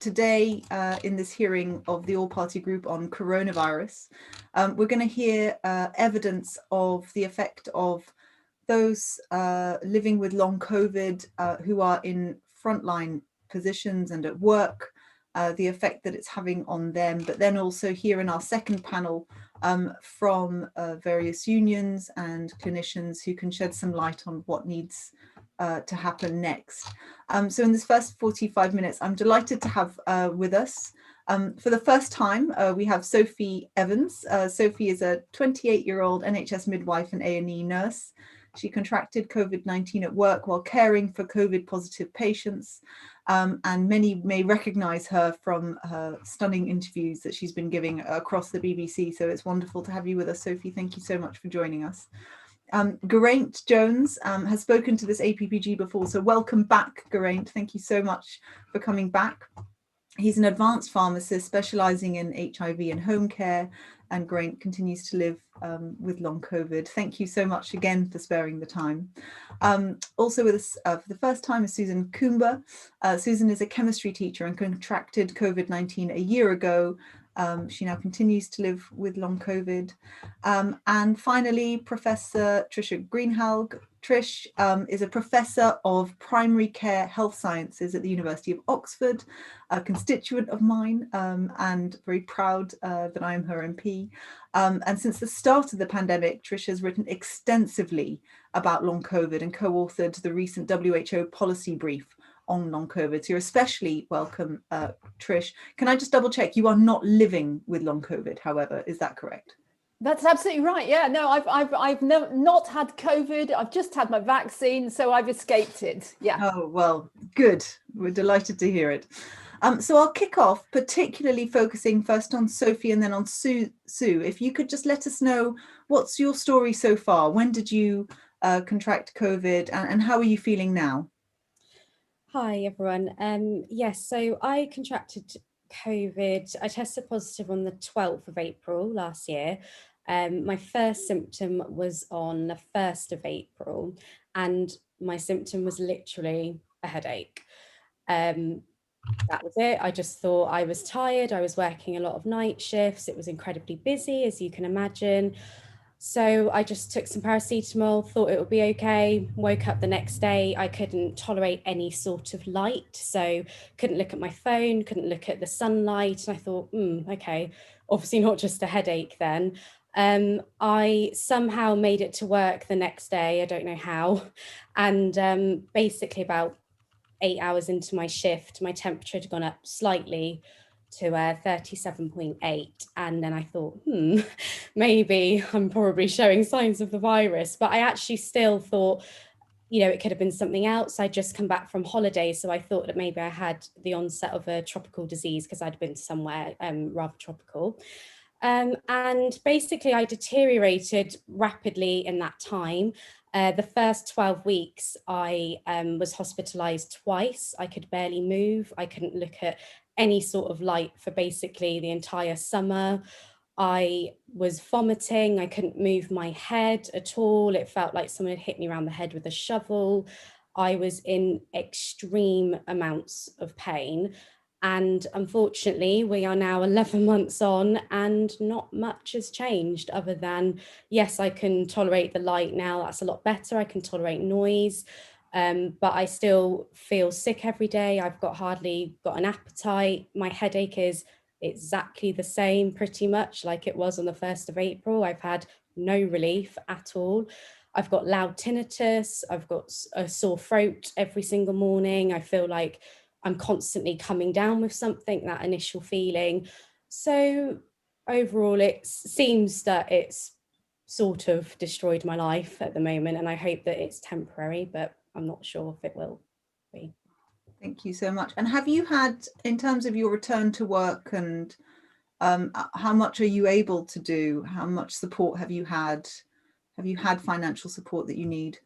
today in this hearing of the all-party group on coronavirus, we're going to hear evidence of the effect of those living with long COVID who are in frontline positions and at work, the effect that it's having on them, but then also here in our second panel from various unions and clinicians who can shed some light on what needs to happen next. So in this first 45 minutes, I'm delighted to have with us, for the first time, we have Sophie Evans. Sophie is a 28-year-old NHS midwife and A&E nurse. She contracted COVID-19 at work while caring for COVID-positive patients, and many may recognise her from her stunning interviews that she's been giving across the BBC. So it's wonderful to have you with us, Sophie. Thank you so much for joining us. Geraint Jones has spoken to this APPG before, so welcome back, Geraint. Thank you so much for coming back. He's an advanced pharmacist specialising in HIV and home care, and Geraint continues to live with long COVID. Thank you so much again for sparing the time. Also with us for the first time is Susan Coomber. Susan is a chemistry teacher and contracted COVID-19 a year ago. She now continues to live with long COVID. And finally, Professor Trisha Greenhalgh. Trish is a professor of primary care health sciences at the University of Oxford, a constituent of mine, and very proud that I'm her MP. And since the start of the pandemic, Trish has written extensively about long COVID and co-authored the recent WHO policy brief on long COVID. So you're especially welcome, Trish. Can I just double check, you are not living with long COVID, however, is that correct? That's absolutely right. Yeah, no, I've not had COVID. I've just had my vaccine, so I've escaped it. Yeah. Oh, well, good. We're delighted to hear it. So I'll kick off, particularly focusing first on Sophie and then on Sue. If you could just let us know, what's your story so far? When did you contract COVID, and how are you feeling now? Hi, everyone. Yes, so I contracted COVID. I tested positive on the 12th of April last year. My first symptom was on the 1st of April, and my symptom was literally a headache. That was it. I just thought I was tired. I was working a lot of night shifts. It was incredibly busy, as you can imagine. So I just took some paracetamol, thought it would be okay, woke up the next day. I couldn't tolerate any sort of light, so couldn't look at my phone, couldn't look at the sunlight. And I thought, okay, obviously not just a headache then. I somehow made it to work the next day, I don't know how. And basically about 8 hours into my shift, my temperature had gone up slightly to 37.8, and then I thought, maybe I'm probably showing signs of the virus, but I actually still thought, it could have been something else. I'd just come back from holiday, so I thought that maybe I had the onset of a tropical disease because I'd been somewhere rather tropical. And basically I deteriorated rapidly in that time. The first 12 weeks, I was hospitalized twice. I could barely move. I couldn't look at any sort of light for basically the entire summer. I was vomiting. I couldn't move my head at all. It felt like someone had hit me around the head with a shovel. I was in extreme amounts of pain. And unfortunately, we are now 11 months on and not much has changed other than, yes, I can tolerate the light now. That's a lot better. I can tolerate noise, but I still feel sick every day. I've hardly got an appetite. My headache is exactly the same, pretty much like it was on the 1st of April. I've had no relief at all. I've got loud tinnitus. I've got a sore throat every single morning. I feel like I'm constantly coming down with something, that initial feeling. So overall, it seems that it's sort of destroyed my life at the moment, and I hope that it's temporary, but I'm not sure if it will be. Thank you so much. And have you had, in terms of your return to work, and how much are you able to do? How much support have you had? Have you had financial support that you need?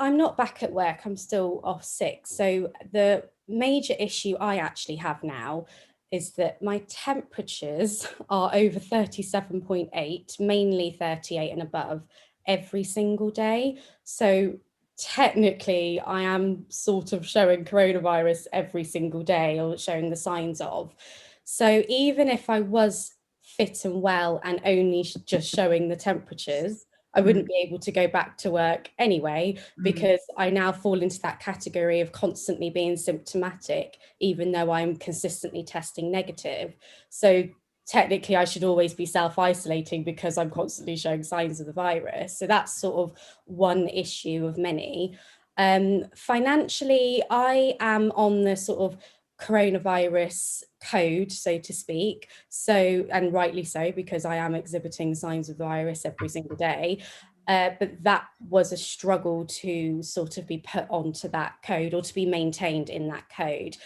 I'm not back at work, I'm still off sick. So the major issue I actually have now is that my temperatures are over 37.8, mainly 38 and above every single day. So technically I am sort of showing coronavirus every single day, or showing the signs of. So even if I was fit and well and only just showing the temperatures, I wouldn't be able to go back to work anyway, because I now fall into that category of constantly being symptomatic, even though I'm consistently testing negative. So technically I should always be self-isolating because I'm constantly showing signs of the virus. So that's sort of one issue of many. Financially, I am on the sort of coronavirus code, so to speak. So, and rightly so, because I am exhibiting signs of the virus every single day. But that was a struggle to sort of be put onto that code, or to be maintained in that code.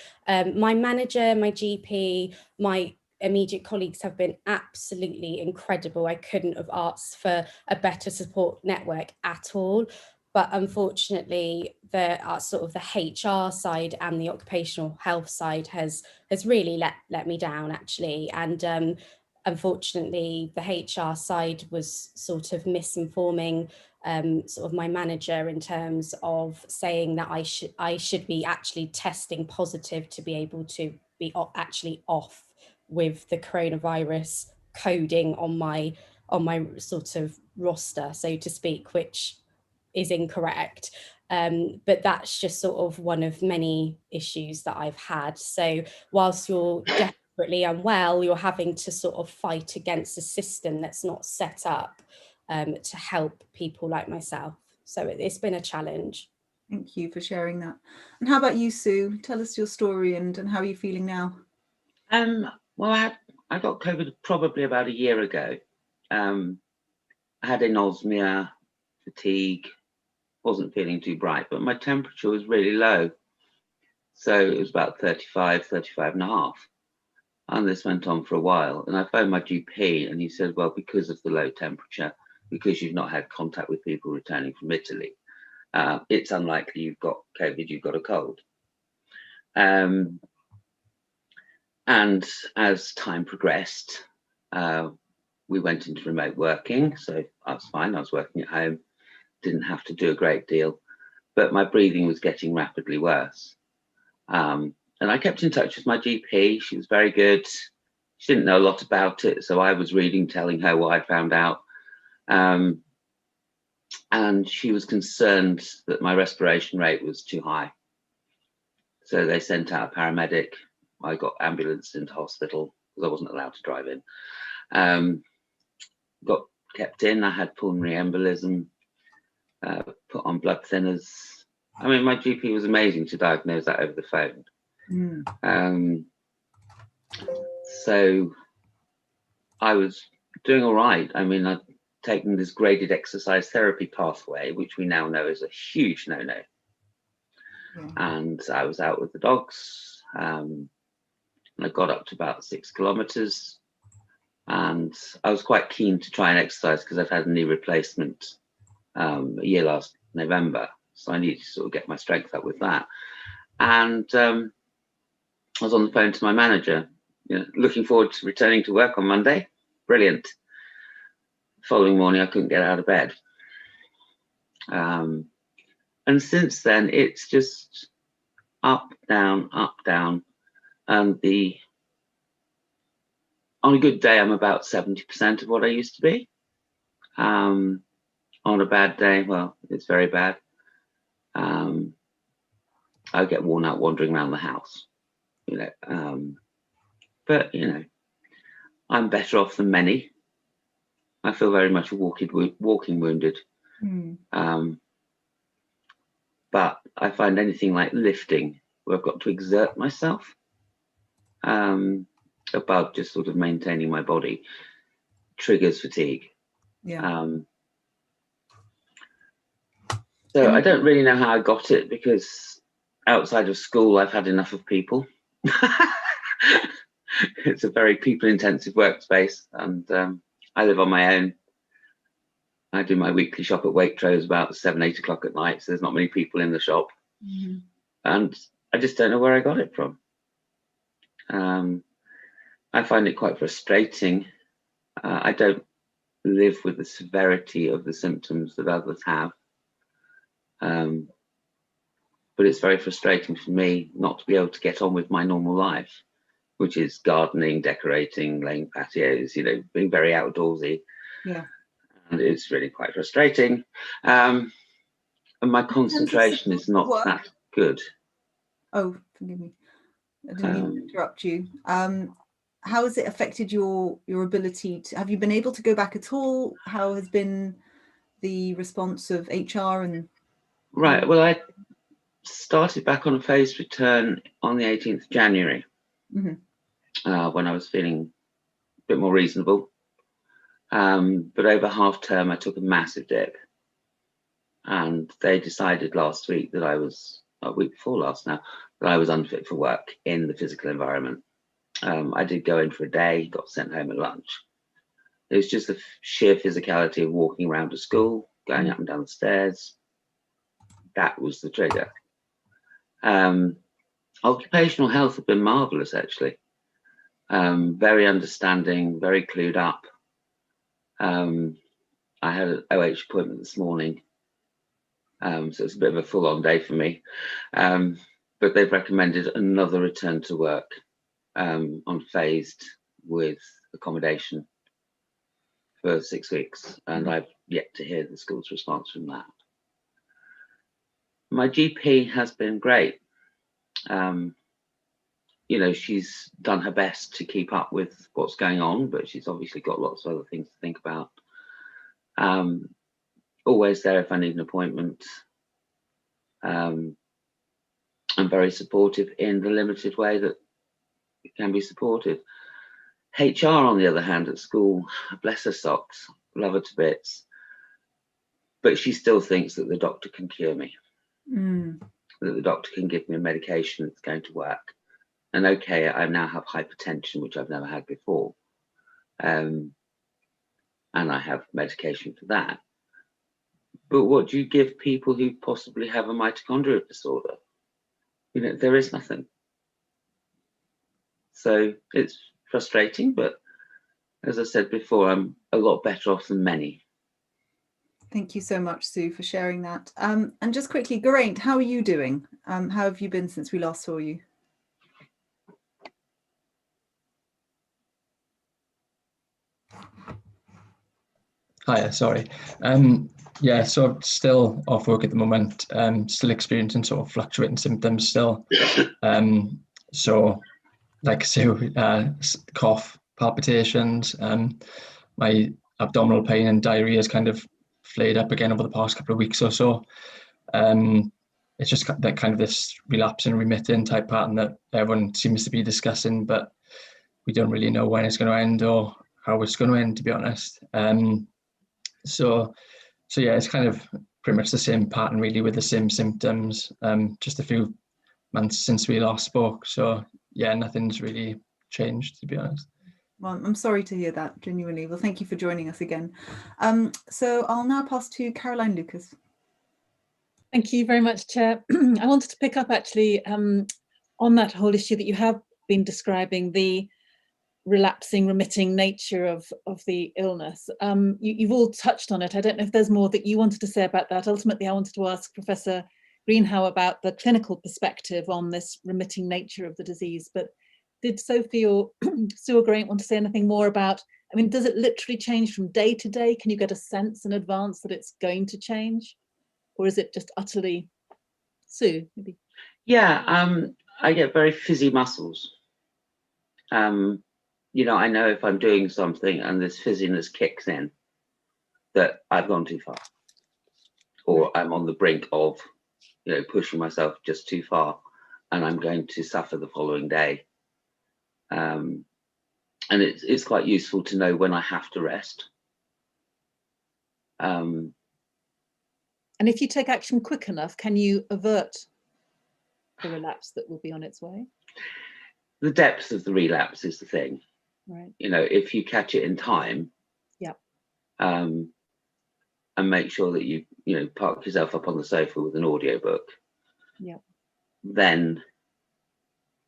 My manager, my GP, my immediate colleagues have been absolutely incredible. I couldn't have asked for a better support network at all. But unfortunately, the sort of the HR side and the occupational health side has really let me down, actually. And unfortunately, the HR side was sort of misinforming sort of my manager, in terms of saying that I should be actually testing positive to be able to be actually off with the coronavirus coding on my sort of roster, so to speak, which is incorrect. But that's just sort of one of many issues that I've had. So whilst you're desperately unwell, you're having to sort of fight against a system that's not set up to help people like myself. So it's been a challenge. Thank you for sharing that. And how about you, Sue? Tell us your story and how are you feeling now? Well, I got COVID probably about a year ago. I had anosmia, fatigue, wasn't feeling too bright, but my temperature was really low. So it was about 35 and a half. And this went on for a while. And I phoned my GP and he said, well, because of the low temperature, because you've not had contact with people returning from Italy, it's unlikely you've got COVID, you've got a cold. And as time progressed, we went into remote working. So I was fine. I was working at home, didn't have to do a great deal, but my breathing was getting rapidly worse. And I kept in touch with my GP. She was very good. She didn't know a lot about it, so I was reading, telling her what I found out. And she was concerned that my respiration rate was too high. So they sent out a paramedic. I got ambulanced into hospital because I wasn't allowed to drive in. Got kept in. I had pulmonary embolism, put on blood thinners. I mean, my GP was amazing to diagnose that over the phone. So I was doing all right. I mean, I'd taken this graded exercise therapy pathway, which we now know is a huge no-no. And I was out with the dogs. And I got up to about 6 kilometers. And I was quite keen to try and exercise because I've had a knee replacement a year last November. So I needed to sort of get my strength up with that. And I was on the phone to my manager, looking forward to returning to work on Monday. Brilliant. The following morning, I couldn't get out of bed. And since then, it's just up, down, up, down. And on a good day, I'm about 70% of what I used to be. On a bad day, well, it's very bad. I get worn out wandering around the house, but I'm better off than many. I feel very much a walking wounded. But I find anything like lifting, where I've got to exert myself, above just sort of maintaining my body, triggers fatigue. So I don't really know how I got it, because outside of school, I've had enough of people. It's a very people-intensive workspace, and I live on my own. I do my weekly shop at Waitrose about 7-8 o'clock at night, so there's not many people in the shop. And I just don't know where I got it from. I find it quite frustrating. I don't live with the severity of the symptoms that others have. But it's very frustrating for me not to be able to get on with my normal life, which is gardening, decorating, laying patios, being very outdoorsy. Yeah. And it's really quite frustrating. And my concentration is not that good. Oh, forgive me. I didn't mean to interrupt you. How has it affected your ability to, have you been able to go back at all? How has been the response of HR and? Right. Well, I started back on a phased return on the 18th of January, when I was feeling a bit more reasonable. But over half term, I took a massive dip. And they decided last week that I was, a week before last now, that I was unfit for work in the physical environment. I did go in for a day, got sent home at lunch. It was just the sheer physicality of walking around to school, going up and down the stairs. That was the trigger. Occupational health had been marvellous, actually. Very understanding, very clued up. I had an OH appointment this morning. So it's a bit of a full-on day for me. But they've recommended another return to work on phased with accommodation for 6 weeks. And I've yet to hear the school's response from that. My GP has been great. She's done her best to keep up with what's going on, but she's obviously got lots of other things to think about. Always there if I need an appointment. I'm very supportive in the limited way that it can be supported. HR, on the other hand, at school, bless her socks, love her to bits, but she still thinks that the doctor can cure me, that the doctor can give me a medication that's going to work. And okay, I now have hypertension, which I've never had before, and I have medication for that. But what do you give people who possibly have a mitochondrial disorder? There is nothing. So it's frustrating, but as I said before, I'm a lot better off than many. Thank you so much, Sue, for sharing that. And just quickly, Geraint, how are you doing? How have you been since we last saw you? Hiya, sorry. Yeah, so I'm still off work at the moment, still experiencing sort of fluctuating symptoms still. So like Sue, cough, palpitations, my abdominal pain and diarrhea has kind of flared up again over the past couple of weeks or so. It's just that kind of this relapsing and remitting type pattern that everyone seems to be discussing, but we don't really know when it's going to end or how it's going to end, to be honest. So yeah, it's kind of pretty much the same pattern really, with the same symptoms, just a few months since we last spoke. So yeah, nothing's really changed, to be honest. Well, I'm sorry to hear that, genuinely. Well, thank you for joining us again. So I'll now pass to Caroline Lucas. Thank you very much, Chair. I wanted to pick up actually on that whole issue that you have been describing, the relapsing, remitting nature of the illness. You've all touched on it. I don't know if there's more that you wanted to say about that. Ultimately, I wanted to ask Professor Greenhow about the clinical perspective on this remitting nature of the disease. But did Sophie or Sue or Geraint want to say anything more about, I mean, does it literally change from day to day? Can you get a sense in advance that it's going to change? Or is it just utterly, Sue, maybe? Yeah, I get very fizzy muscles. I know if I'm doing something and this fizziness kicks in, that I've gone too far, or I'm on the brink of, pushing myself just too far, and I'm going to suffer the following day. And it's quite useful to know when I have to rest. And if you take action quick enough, can you avert the relapse that will be on its way? The depth of the relapse is the thing. Right. If you catch it in time, yeah, and make sure that you park yourself up on the sofa with an audiobook, yeah, then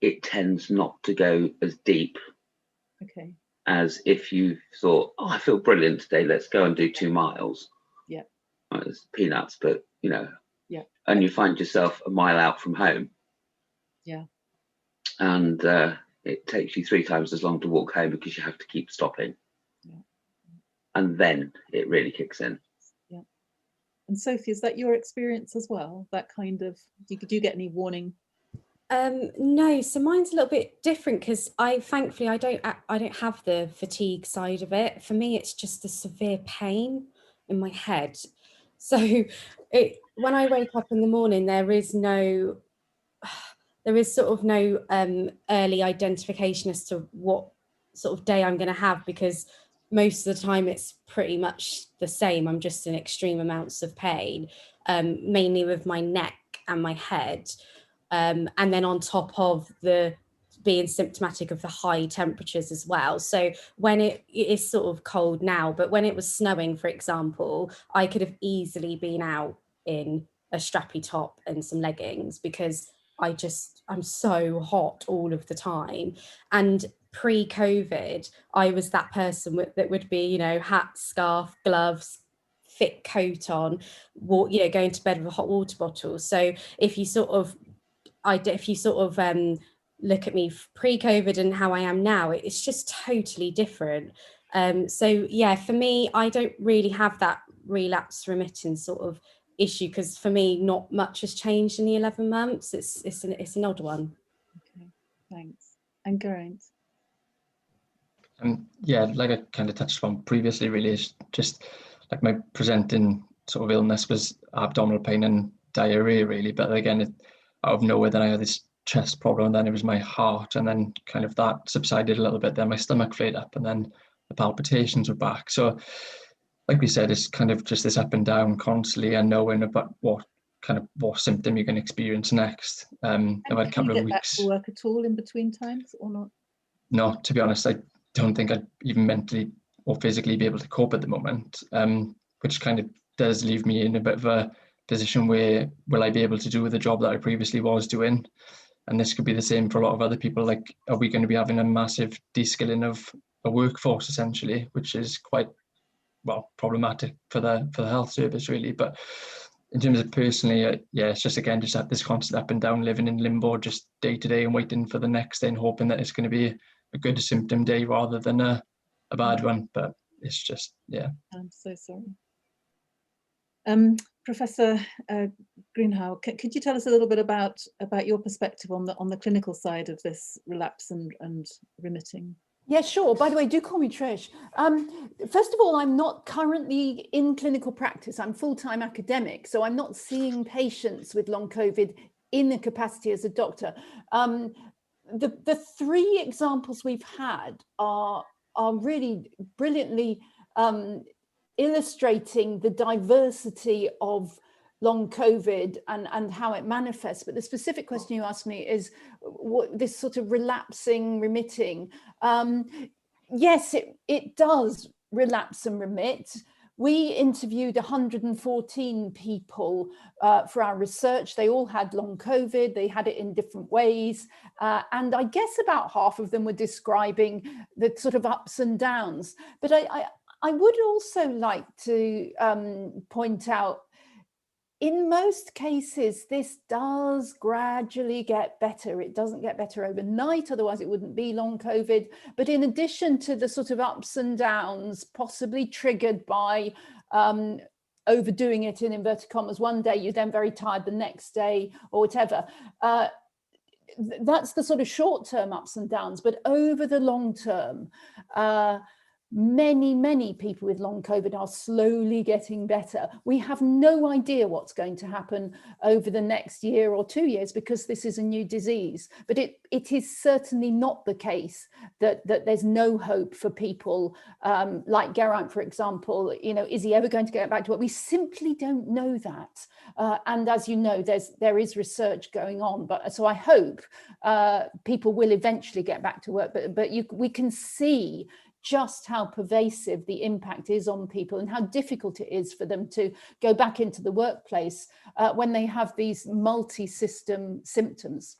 it tends not to go as deep. Okay. As if you thought, oh, I feel brilliant today, let's go and do 2 miles. Yeah. Well, it's peanuts, but yeah, and you find yourself a mile out from home. Yeah. And it takes you 3 times as long to walk home because you have to keep stopping. Yeah. And then it really kicks in. Yeah. And Sophie, is that your experience as well? That kind of, do you get any warning? No, so mine's a little bit different because thankfully I don't have the fatigue side of it. For me, it's just the severe pain in my head. So when I wake up in the morning, there is sort of no early identification as to what sort of day I'm going to have, because most of the time it's pretty much the same. I'm just in extreme amounts of pain, mainly with my neck and my head. And then on top of the being symptomatic of the high temperatures as well. So when it is sort of cold now, but when it was snowing, for example, I could have easily been out in a strappy top and some leggings because I'm so hot all of the time. And pre-COVID, I was that person that would be, you know, hat, scarf, gloves, thick coat on, going to bed with a hot water bottle. So if you sort of look at me pre-COVID and how I am now, it's just totally different. So yeah, for me, I don't really have that relapse remitting sort of issue, because for me, not much has changed in the 11 months. It's an odd one. Okay, thanks. And Geraint? Yeah, like I kind of touched on previously, really, is just like my presenting sort of illness was abdominal pain and diarrhea, really. But again, out of nowhere, then I had this chest problem, and then it was my heart, and then kind of that subsided a little bit. Then my stomach flared up, and then the palpitations were back. So, like we said, it's kind of just this up and down constantly, and knowing about what symptom you're going to experience next. I've had a couple of weeks. Back to work at all in between times or not? No, to be honest, I don't think I'd even mentally or physically be able to cope at the moment, which kind of does leave me in a bit of a position where will I be able to do the job that I previously was doing? And this could be the same for a lot of other people. Like, are we going to be having a massive de-skilling of a workforce, essentially, which is quite, well, problematic for the health service, really. But in terms of personally, yeah, it's just, again, just at this constant up and down, living in limbo, just day to day and waiting for the next day and hoping that it's going to be a good symptom day rather than a bad one. But it's just, yeah. I'm so sorry. Professor Greenhow, could you tell us a little bit about your perspective on the clinical side of this relapse and remitting? Yeah, sure. By the way, do call me Trish. First of all, I'm not currently in clinical practice. I'm full-time academic, so I'm not seeing patients with long COVID in the capacity as a doctor. The 3 examples we've had are really brilliantly illustrating the diversity of long COVID and how it manifests. But the specific question you asked me is what this sort of relapsing, remitting. Yes, it does relapse and remit. We interviewed 114 people for our research. They all had long COVID. They had it in different ways. And I guess about half of them were describing the sort of ups and downs. But I would also like to point out, in most cases, this does gradually get better. It doesn't get better overnight, otherwise it wouldn't be long COVID. But in addition to the sort of ups and downs, possibly triggered by overdoing it, in inverted commas, one day, you're then very tired the next day or whatever. That's the sort of short-term ups and downs. But over the long term, many people with long COVID are slowly getting better. We have no idea what's going to happen over the next year or 2 years because this is a new disease. But it is certainly not the case that there's no hope for people like Geraint, for example. You know, is he ever going to get back to work? We simply don't know that. And as you know, there is research going on. But so I hope people will eventually get back to work. But we can see just how pervasive the impact is on people and how difficult it is for them to go back into the workplace when they have these multi-system symptoms.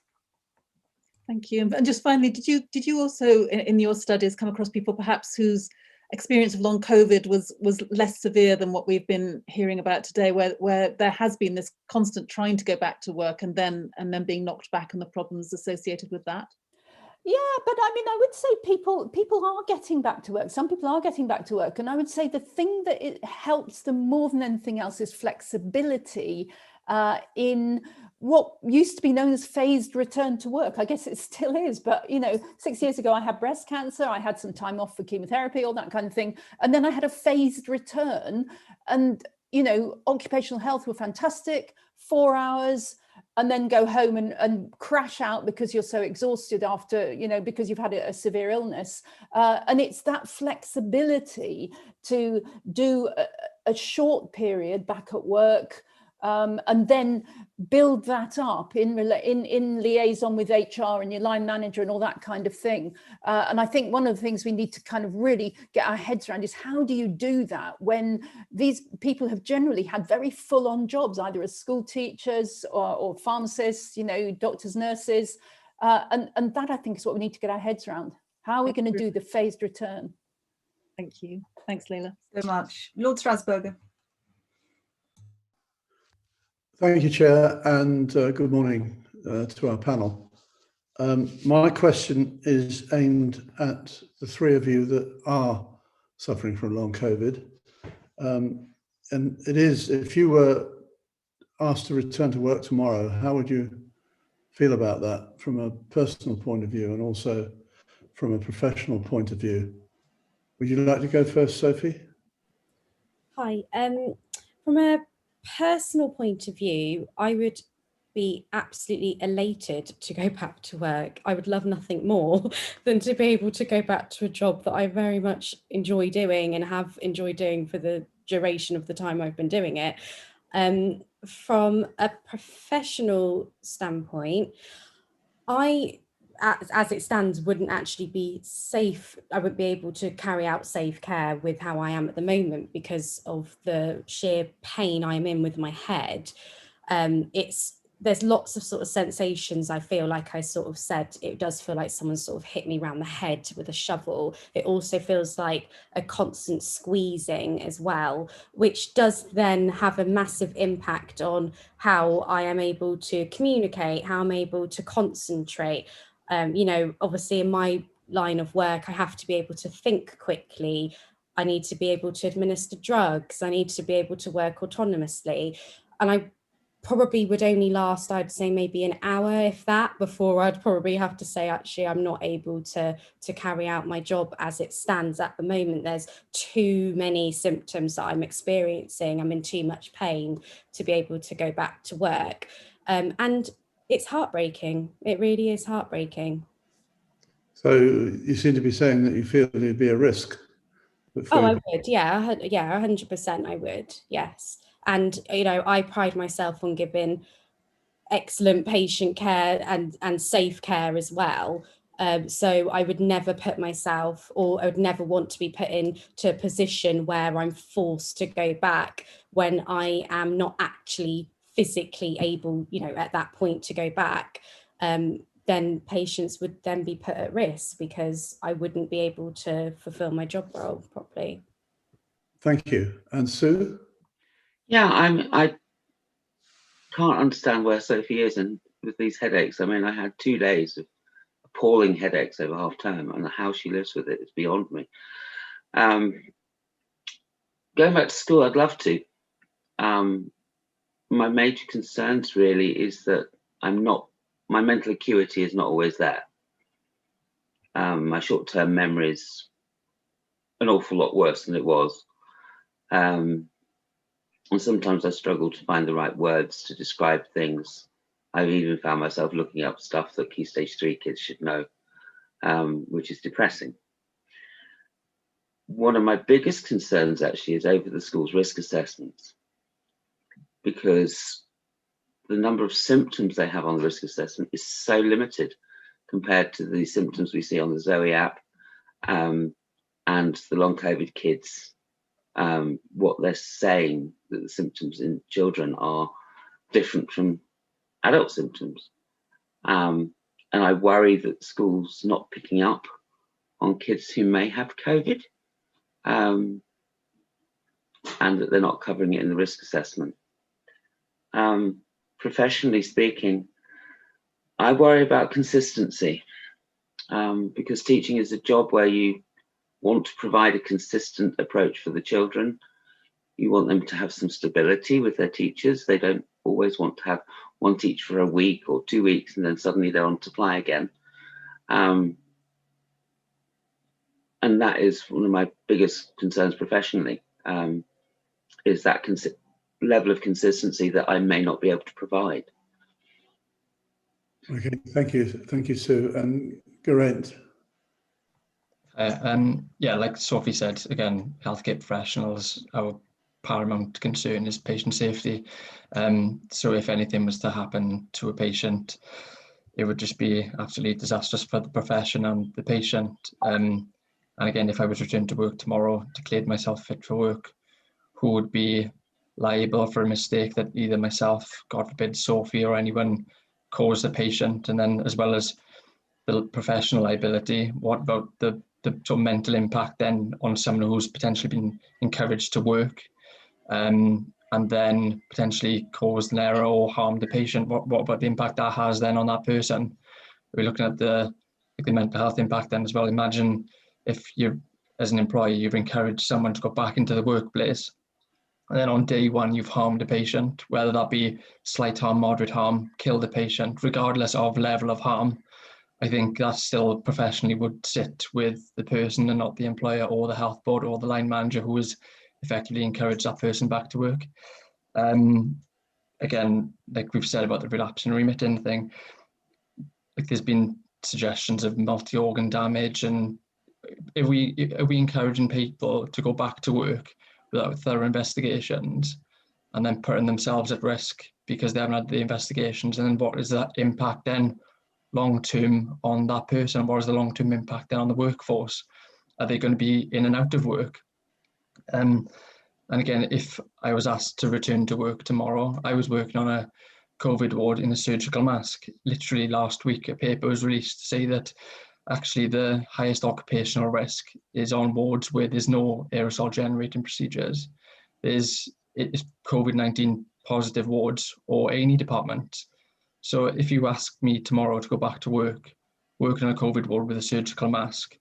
Thank you. And just finally, did you also in your studies come across people perhaps whose experience of long COVID was less severe than what we've been hearing about today, where there has been this constant trying to go back to work and then being knocked back, and the problems associated with that? Yeah, but I mean, I would say people are getting back to work. Some people are getting back to work, and I would say the thing that it helps them more than anything else is flexibility in what used to be known as phased return to work. I guess it still is, but 6 years ago I had breast cancer, I had some time off for chemotherapy, all that kind of thing, and then I had a phased return, and occupational health were fantastic, 4 hours, and then go home and crash out because you're so exhausted after, because you've had a severe illness. And it's that flexibility to do a short period back at work, and then build that up in liaison with HR and your line manager and all that kind of thing. And I think one of the things we need to kind of really get our heads around is, how do you do that when these people have generally had very full-on jobs, either as school teachers or pharmacists, doctors, nurses, and that, I think, is what we need to get our heads around. How are we going to do the phased return? Thank you. Thanks, Leila. So much. Lord Strasburger. Thank you, Chair, and good morning to our panel. My question is aimed at the three of you that are suffering from long COVID. And it is, if you were asked to return to work tomorrow, how would you feel about that from a personal point of view and also from a professional point of view? Would you like to go first, Sophie? Hi. From a personal point of view, I would be absolutely elated to go back to work. I would love nothing more than to be able to go back to a job that I very much enjoy doing and have enjoyed doing for the duration of the time I've been doing it. From a professional standpoint, as it stands, wouldn't actually be safe. I wouldn't be able to carry out safe care with how I am at the moment because of the sheer pain I'm in with my head. There's lots of sort of sensations. I feel like I sort of said, it does feel like someone sort of hit me around the head with a shovel. It also feels like a constant squeezing as well, which does then have a massive impact on how I am able to communicate, how I'm able to concentrate. Obviously in my line of work, I have to be able to think quickly. I need to be able to administer drugs. I need to be able to work autonomously. And I probably would only last, I'd say maybe an hour, if that, before I'd probably have to say, actually, I'm not able to carry out my job as it stands at the moment. There's too many symptoms that I'm experiencing. I'm in too much pain to be able to go back to work. And it's heartbreaking. It really is heartbreaking. So you seem to be saying that you feel it'd be a risk. Oh, I would, yeah, 100% I would, yes. And, I pride myself on giving excellent patient care and safe care as well. So I would never put myself, or I would never want to be put into a position where I'm forced to go back when I am not actually physically able, at that point to go back. Then patients would then be put at risk because I wouldn't be able to fulfill my job role properly. Thank you. And Sue? Yeah, I can't understand where Sophie is and with these headaches. I mean, I had 2 days of appalling headaches over half term, and how she lives with it is beyond me. Going back to school, I'd love to. My major concerns really is that my mental acuity is not always there. My short-term memory is an awful lot worse than it was. And sometimes I struggle to find the right words to describe things. I've even found myself looking up stuff that Key Stage 3 kids should know, which is depressing. One of my biggest concerns actually is over the school's risk assessments, because the number of symptoms they have on the risk assessment is so limited compared to the symptoms we see on the Zoe app and the long COVID kids. What they're saying that the symptoms in children are different from adult symptoms. And I worry that schools not picking up on kids who may have COVID. and that they're not covering it in the risk assessment. Professionally speaking, I worry about consistency, because teaching is a job where you want to provide a consistent approach for the children. You want them to have some stability with their teachers. They don't always want to have one teacher for a week or 2 weeks and then suddenly they're on supply again. And that is one of my biggest concerns professionally, is that level of consistency that I may not be able to provide. Okay, thank you, Sue. And Geraint. Yeah, like Sophie said, again, healthcare professionals, our paramount concern is patient safety. So if anything was to happen to a patient, it would just be absolutely disastrous for the profession and the patient. And again, if I was returned to work tomorrow, declared myself fit for work, who would be liable for a mistake that either myself, God forbid, Sophie, or anyone caused the patient? And then, as well as the professional liability, what about the sort of mental impact then on someone who's potentially been encouraged to work, and then potentially caused an error or harmed the patient? What about the impact that has then on that person? We're looking at the mental health impact then as well. Imagine if you, as an employer, you've encouraged someone to go back into the workplace, and then on day one you've harmed a patient, whether that be slight harm, moderate harm, killed the patient, regardless of level of harm. I think that still professionally would sit with the person and not the employer or the health board or the line manager who has effectively encouraged that person back to work. Again, like we've said about the relapsing and remitting thing, like there's been suggestions of multi-organ damage, and are we encouraging people to go back to work without thorough investigations and then putting themselves at risk because they haven't had the investigations? And then what is that impact then long term on that person? What is the long term impact then on the workforce? Are they going to be in and out of work? And again, if I was asked to return to work tomorrow, I was working on a COVID ward in a surgical mask. Literally last week, a paper was released to say that actually the highest occupational risk is on wards where there's no aerosol generating procedures. It's COVID-19 positive wards or A&E departments. So if you ask me tomorrow to go back to work, working on a COVID ward with a surgical mask,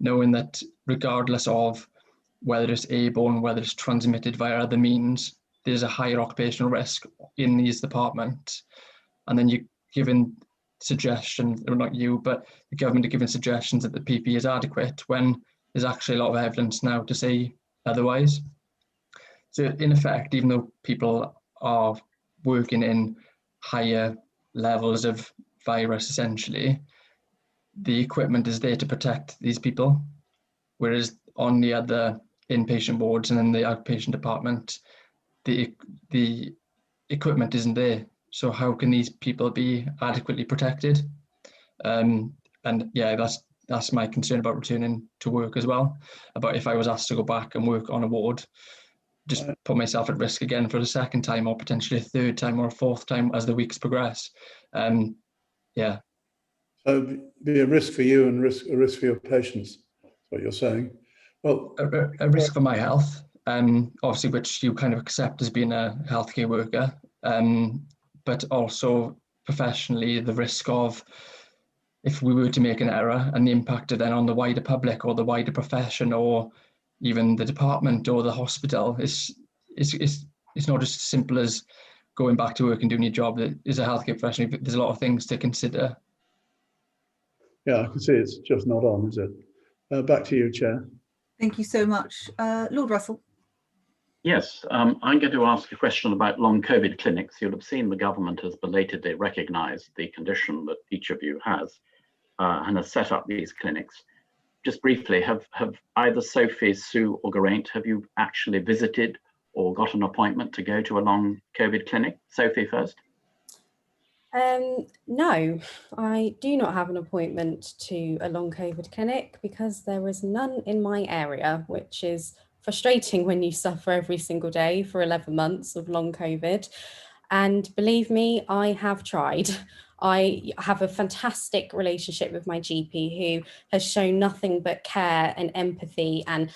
knowing that regardless of whether it's airborne, whether it's transmitted via other means, there's a higher occupational risk in these departments. And then you're given suggestions, or not you, but the government are giving suggestions that the PPE is adequate when there's actually a lot of evidence now to say otherwise. So in effect, even though people are working in higher levels of virus, essentially, the equipment is there to protect these people. Whereas on the other inpatient wards and in the outpatient department, the equipment isn't there. So how can these people be adequately protected? And yeah, that's my concern about returning to work as well. About if I was asked to go back and work on a ward, just put myself at risk again for a second time, or potentially a third time or a fourth time as the weeks progress. Yeah. So be a risk for you and a risk for your patients, that's what you're saying. Well, a risk for my health, obviously, which you kind of accept as being a healthcare worker, but also professionally, the risk of if we were to make an error and the impact then on the wider public or the wider profession or even the department or the hospital is it's not just as simple as going back to work and doing your job. That is a healthcare professional, but there's a lot of things to consider. Yeah, I can see it's just not on, is it? Back to you, Chair. Thank you so much. Lord Russell. Yes, I'm going to ask a question about long COVID clinics. You'll have seen the government has belatedly recognised the condition that each of you has and has set up these clinics. Just briefly, have either Sophie, Sue or Geraint, have you actually visited or got an appointment to go to a long COVID clinic? Sophie first. No, I do not have an appointment to a long COVID clinic because there is none in my area, which is frustrating when you suffer every single day for 11 months of long COVID. And believe me, I have tried. I have a fantastic relationship with my GP who has shown nothing but care and empathy and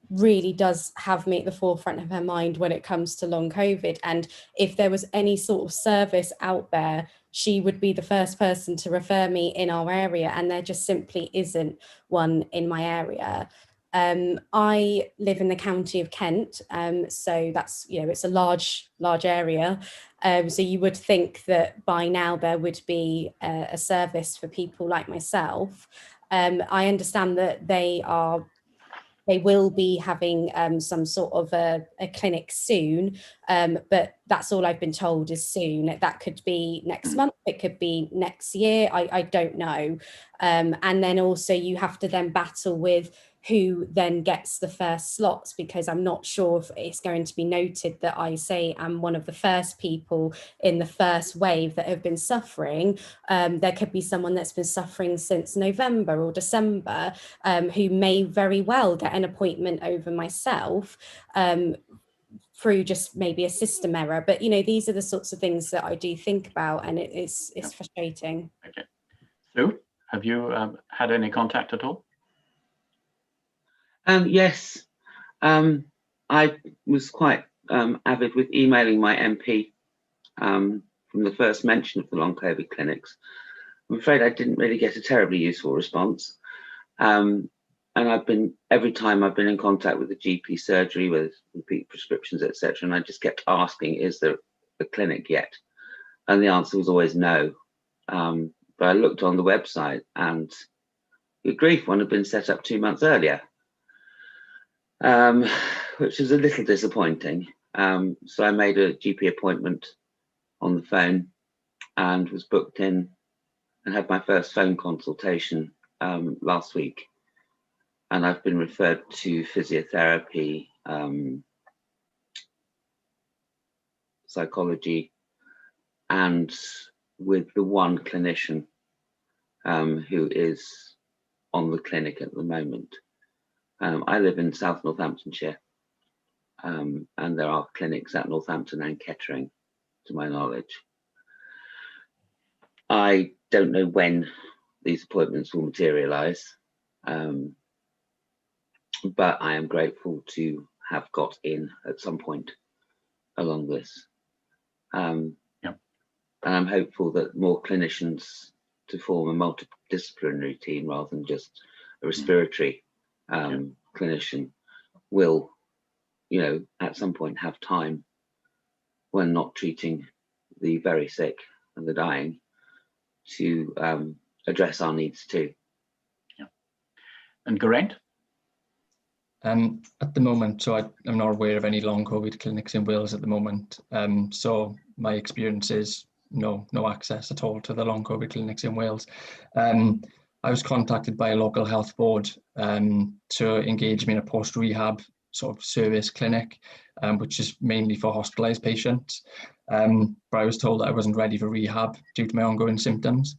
really does have me at the forefront of her mind when it comes to long COVID. And if there was any sort of service out there, she would be the first person to refer me in our area, and there just simply isn't one in my area. I live in the county of Kent, so that's, it's a large area. So you would think that by now there would be a service for people like myself. I understand that they will be having some sort of a clinic soon, but that's all I've been told is soon. That could be next month, it could be next year, I don't know. And then also you have to then battle with who then gets the first slots, because I'm not sure if it's going to be noted that I say I'm one of the first people in the first wave that have been suffering. There could be someone that's been suffering since November or December, who may very well get an appointment over myself, through just maybe a system error. But these are the sorts of things that I do think about, and it's frustrating. Okay. Sue, have you had any contact at all? Yes, I was quite avid with emailing my MP from the first mention of the long COVID clinics. I'm afraid I didn't really get a terribly useful response. And every time I've been in contact with the GP surgery with repeat prescriptions, etc., and I just kept asking, is there a clinic yet? And the answer was always no. But I looked on the website, and good grief, one had been set up 2 months earlier. Which is a little disappointing. So I made a GP appointment on the phone and was booked in and had my first phone consultation last week. And I've been referred to physiotherapy, psychology, and with the one clinician who is on the clinic at the moment. I live in South Northamptonshire, and there are clinics at Northampton and Kettering, to my knowledge. I don't know when these appointments will materialise, but I am grateful to have got in at some point along this. And I'm hopeful that more clinicians to form a multidisciplinary team rather than just a respiratory clinician will, at some point have time, when not treating the very sick and the dying, to address our needs too. Yeah. And Geraint? At the moment, so I'm not aware of any long COVID clinics in Wales at the moment. So my experience is no access at all to the long COVID clinics in Wales. I was contacted by a local health board to engage me in a post-rehab sort of service clinic, which is mainly for hospitalised patients. But I was told that I wasn't ready for rehab due to my ongoing symptoms.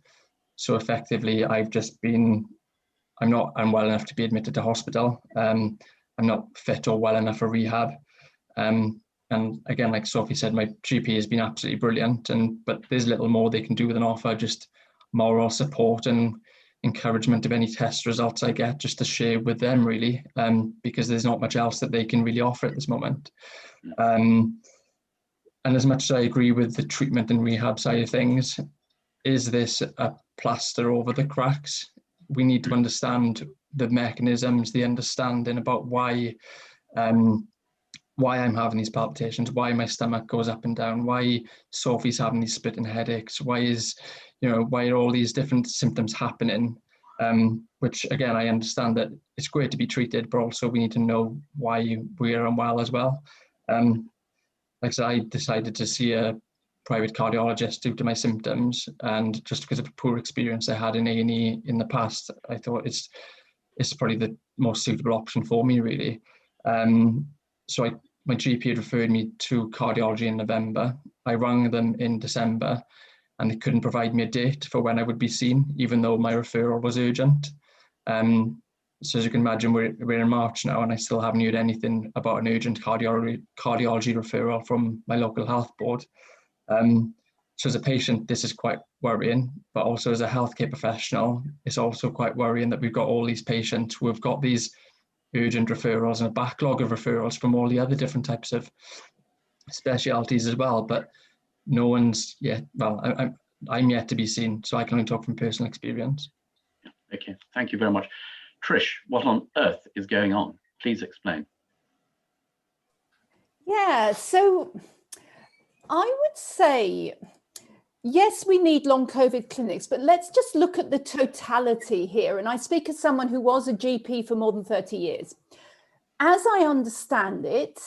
So effectively, I'm not unwell enough to be admitted to hospital. I'm not fit or well enough for rehab. And again, like Sophie said, my GP has been absolutely brilliant, but there's little more they can do than offer just moral support and encouragement of any test results I get, just to share with them really, because there's not much else that they can really offer at this moment. And as much as I agree with the treatment and rehab side of things, is this a plaster over the cracks? We need to understand the mechanisms, the understanding about why I'm having these palpitations, why my stomach goes up and down, why Sophie's having these splitting headaches, why are all these different symptoms happening? Which again, I understand that it's great to be treated, but also we need to know why we're unwell as well. Like I said, I decided to see a private cardiologist due to my symptoms, and just because of a poor experience I had in A&E in the past, I thought it's probably the most suitable option for me really. So my GP had referred me to cardiology in November. I rang them in December and they couldn't provide me a date for when I would be seen, even though my referral was urgent. So as you can imagine, we're in March now and I still haven't heard anything about an urgent cardiology referral from my local health board. So as a patient, this is quite worrying, but also as a healthcare professional, it's also quite worrying that we've got all these patients who have got these urgent referrals and a backlog of referrals from all the other different types of specialities as well, but no one's yet, well, I'm yet to be seen, so I can only talk from personal experience. Okay, thank you very much. Trish, what on earth is going on? Please explain. Yeah, so I would say, yes, we need long COVID clinics, but let's just look at the totality here. And I speak as someone who was a GP for more than 30 years. As I understand it,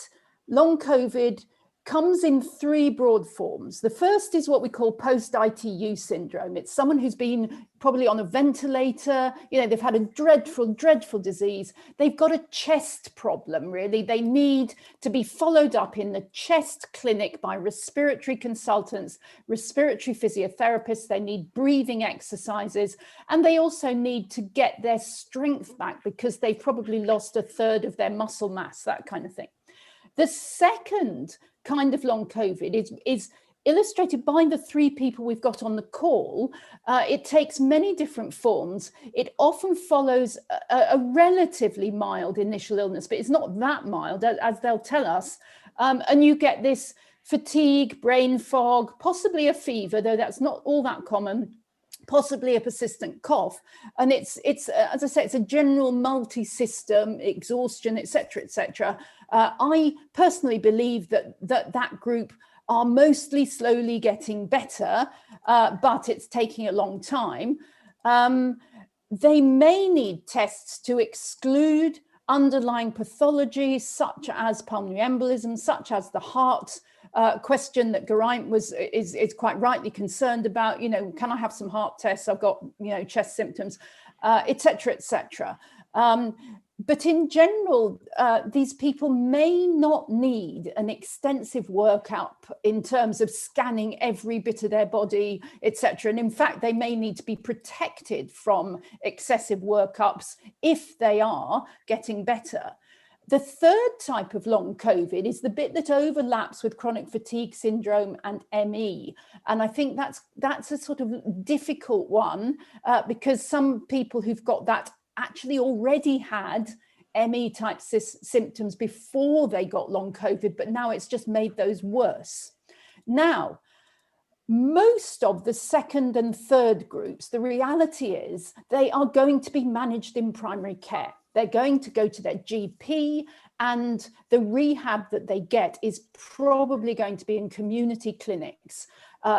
long COVID comes in three broad forms. The first is what we call post-ITU syndrome. It's someone who's been probably on a ventilator, you know, they've had a dreadful, dreadful disease. They've got a chest problem, really. They need to be followed up in the chest clinic by respiratory consultants, respiratory physiotherapists. They need breathing exercises, and they also need to get their strength back because they've probably lost a third of their muscle mass, that kind of thing. The second kind of long COVID is illustrated by the three people we've got on the call. It takes many different forms. It often follows a relatively mild initial illness, but it's not that mild, as they'll tell us. And you get this fatigue, brain fog, possibly a fever, though that's not all that common, possibly a persistent cough. And it's as I say, it's a general multi-system exhaustion, etc., etc. I personally believe that group are mostly slowly getting better, but it's taking a long time. They may need tests to exclude underlying pathologies such as pulmonary embolism, such as the heart question that Geraint is quite rightly concerned about. You know, can I have some heart tests? I've got, you know, chest symptoms, etc., etc. But in general, these people may not need an extensive workup in terms of scanning every bit of their body, etc. And in fact, they may need to be protected from excessive workups if they are getting better. The third type of long COVID is the bit that overlaps with chronic fatigue syndrome and ME. And I think that's a sort of difficult one because some people who've got that actually already had ME type symptoms before they got long COVID, but now it's just made those worse. Now, most of the second and third groups, the reality is they are going to be managed in primary care. They're going to go to their GP, and the rehab that they get is probably going to be in community clinics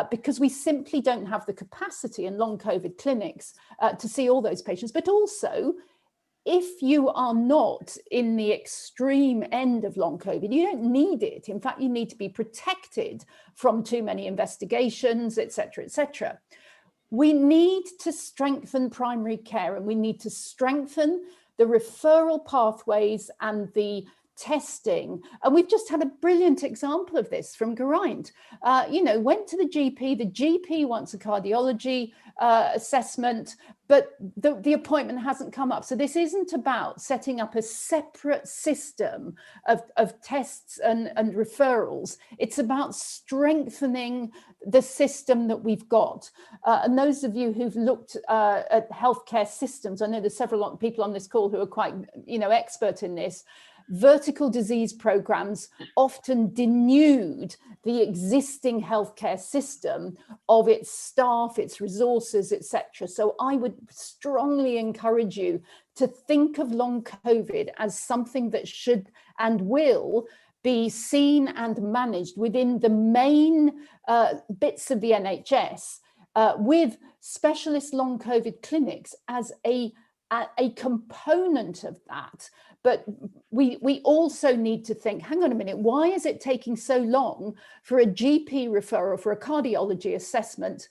because we simply don't have the capacity in long COVID clinics to see all those patients. But also, if you are not in the extreme end of long COVID, you don't need it. In fact, you need to be protected from too many investigations, etc., etc. We need to strengthen primary care, and we need to strengthen the referral pathways and the testing. And we've just had a brilliant example of this from Geraint. You know, went to the GP wants a cardiology assessment, but the appointment hasn't come up. So this isn't about setting up a separate system of tests and referrals. It's about strengthening the system that we've got. And those of you who've looked at healthcare systems, I know there's several people on this call who are quite, you know, expert in this. Vertical disease programs often denude the existing healthcare system of its staff, its resources, etc. So I would strongly encourage you to think of long COVID as something that should and will be seen and managed within the main bits of the NHS with specialist long COVID clinics as a component of that. But we also need to think, hang on a minute, why is it taking so long for a GP referral, for a cardiology assessment,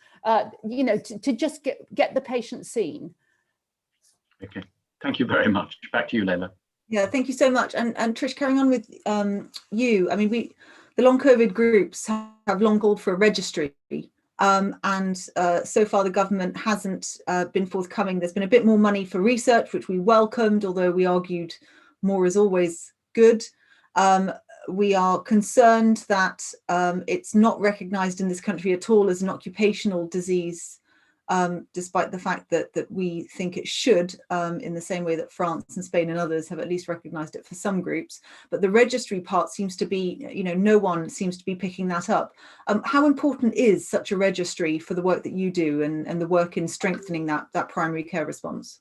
you know, to just get the patient seen? Okay, thank you very much. Back to you, Leila. Yeah, thank you so much. And Trish, carrying on with you, I mean, the long COVID groups have long called for a registry. And so far the government hasn't been forthcoming. There's been a bit more money for research, which we welcomed, although we argued more is always good. We are concerned that it's not recognised in this country at all as an occupational disease despite the fact that we think it should, in the same way that France and Spain and others have at least recognised it for some groups. But the registry part seems to be, no one seems to be picking that up. How important is such a registry for the work that you do and the work in strengthening that primary care response?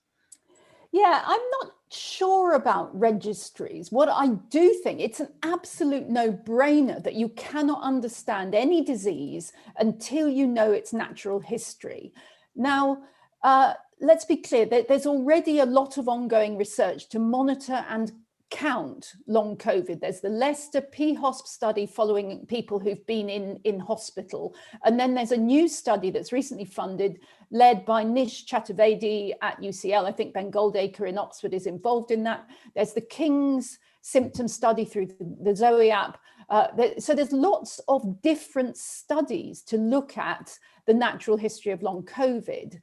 Yeah, I'm not sure about registries. What I do think, it's an absolute no-brainer that you cannot understand any disease until you know its natural history. Now, let's be clear, there's already a lot of ongoing research to monitor and count long COVID. There's the Leicester PHOSP study following people who've been in hospital. And then there's a new study that's recently funded, led by Nish Chaturvedi at UCL. I think Ben Goldacre in Oxford is involved in that. There's the King's symptom study through the Zoe app. So there's lots of different studies to look at the natural history of long COVID.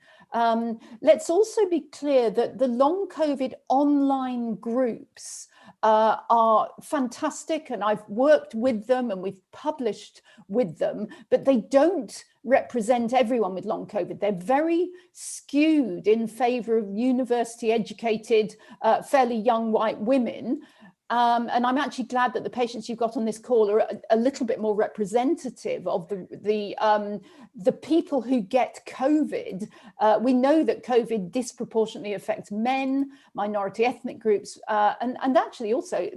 Let's also be clear that the long COVID online groups are fantastic, and I've worked with them and we've published with them, but they don't represent everyone with long COVID. They're very skewed in favour of university educated, fairly young white women. And I'm actually glad that the patients you've got on this call are a little bit more representative of the people who get COVID. We know that COVID disproportionately affects men, minority ethnic groups, and actually also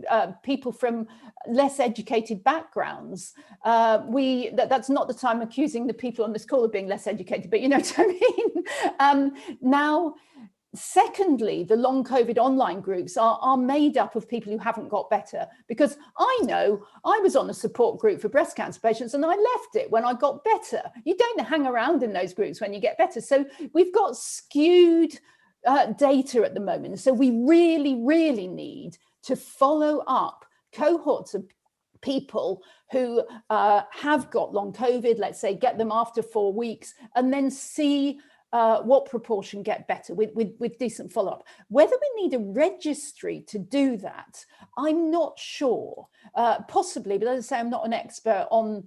people from less educated backgrounds. That's not that I'm accusing the people on this call of being less educated, but you know what I mean? Now, secondly, the long COVID online groups are made up of people who haven't got better, because I know I was on a support group for breast cancer patients and I left it when I got better. You don't hang around in those groups when you get better. So we've got skewed data at the moment. So we really, really need to follow up cohorts of people who have got long COVID, let's say, get them after 4 weeks, and then see what proportion get better with decent follow-up. Whether we need a registry to do that, I'm not sure. Possibly, but as I say, I'm not an expert on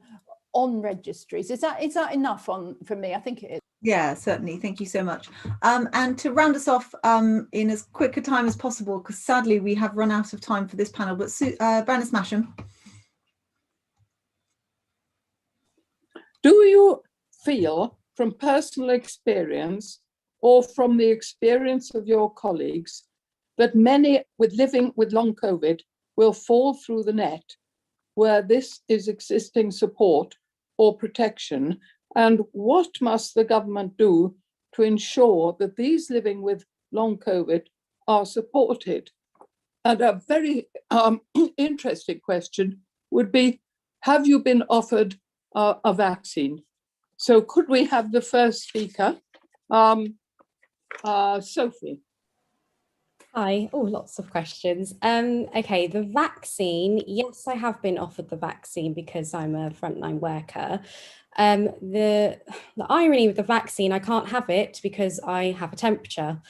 registries. Is that enough from me? I think it is. Yeah, certainly. Thank you so much. And to round us off in as quick a time as possible, because sadly we have run out of time for this panel, but Brandon Smasham. Do you feel, from personal experience or from the experience of your colleagues, that many living with long COVID will fall through the net where this is existing support or protection? And what must the government do to ensure that these living with long COVID are supported? And a very interesting question would be, have you been offered a vaccine? So could we have the first speaker, Sophie? Hi. Oh, lots of questions. Okay, the vaccine. Yes, I have been offered the vaccine because I'm a frontline worker. The irony with the vaccine, I can't have it because I have a temperature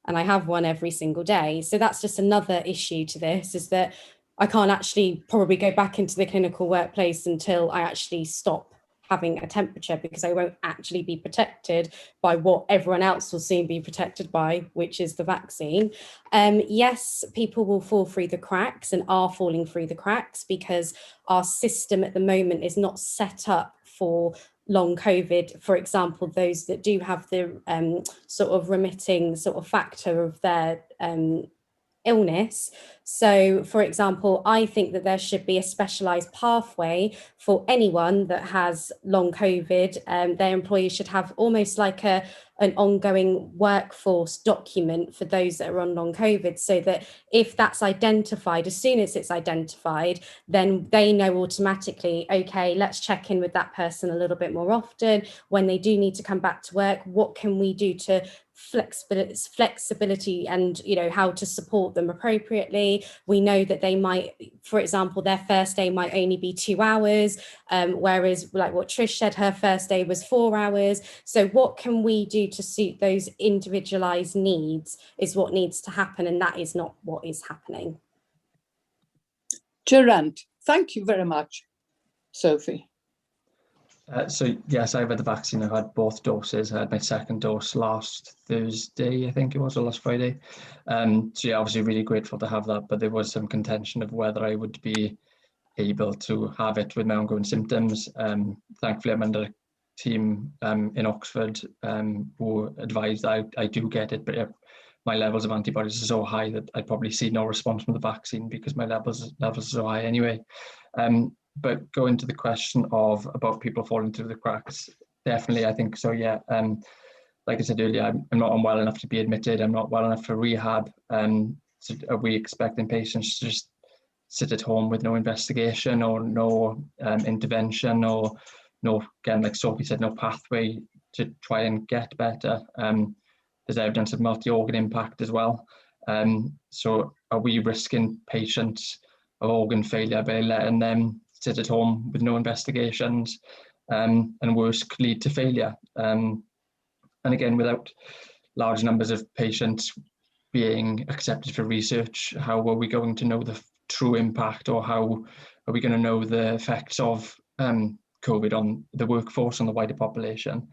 and I have one every single day. So that's just another issue to this, is that I can't actually probably go back into the clinical workplace until I actually stop having a temperature, because I won't actually be protected by what everyone else will soon be protected by, which is the vaccine. Yes, people will fall through the cracks and are falling through the cracks because our system at the moment is not set up for long COVID. For example, those that do have the sort of remitting sort of factor of their illness. So, for example, I think that there should be a specialised pathway for anyone that has long COVID. Their employees should have almost like an ongoing workforce document for those that are on long COVID, so that if that's identified, as soon as it's identified, then they know automatically, okay, let's check in with that person a little bit more often. When they do need to come back to work, what can we do to flexibility and, you know, how to support them appropriately. We know that they might, for example, their first day might only be 2 hours, whereas like what Trish said, her first day was 4 hours. So what can we do to suit those individualized needs is what needs to happen, and that is not what is happening. Geraint, thank you very much, Sophie. So yes, I've had the vaccine. I've had both doses. I had my second dose last Thursday, I think it was, or last Friday. So yeah, obviously really grateful to have that, but there was some contention of whether I would be able to have it with my ongoing symptoms. Thankfully, I'm under a team in Oxford who advised that I do get it, but my levels of antibodies are so high that I'd probably see no response from the vaccine because my levels are so high anyway. But going to the question of about people falling through the cracks, definitely I think so. Yeah. Like I said earlier, I'm not unwell enough to be admitted. I'm not well enough for rehab. So are we expecting patients to just sit at home with no investigation or no intervention or no, again, like Sophie said, no pathway to try and get better? There's evidence of multi-organ impact as well. So are we risking patients of organ failure by letting them sit at home with no investigations, and worse, could lead to failure? And again, without large numbers of patients being accepted for research, how are we going to know the true impact, or how are we going to know the effects of COVID on the workforce, on the wider population?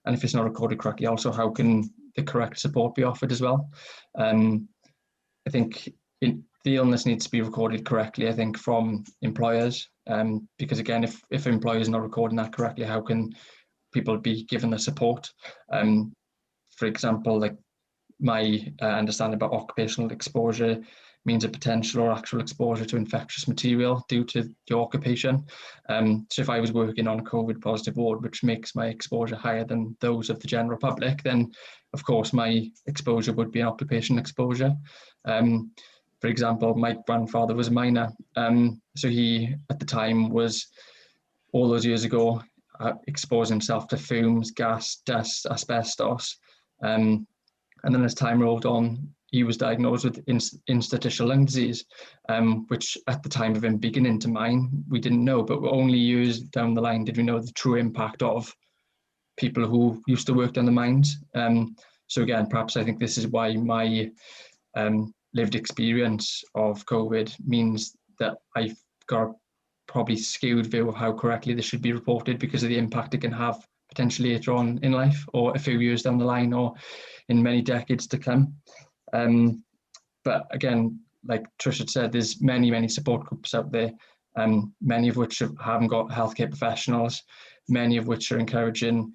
And if it's not recorded correctly, also how can the correct support be offered as well? I think the illness needs to be recorded correctly, I think, from employers, because again, if employers are not recording that correctly, how can people be given the support? For example, like my understanding about occupational exposure means a potential or actual exposure to infectious material due to your occupation. So if I was working on a COVID positive ward, which makes my exposure higher than those of the general public, then of course my exposure would be an occupational exposure. For example, my grandfather was a miner. So he, at the time, was, all those years ago, exposed himself to fumes, gas, dust, asbestos. And then as time rolled on, he was diagnosed with interstitial lung disease, which at the time of him beginning to mine, we didn't know, but only years down the line did we know the true impact of people who used to work down the mines. So again, perhaps I think this is why my lived experience of COVID means that I've got a probably skewed view of how correctly this should be reported because of the impact it can have potentially later on in life, or a few years down the line, or in many decades to come. But again, like Trish had said, there's many support groups out there, many of which haven't got healthcare professionals, many of which are encouraging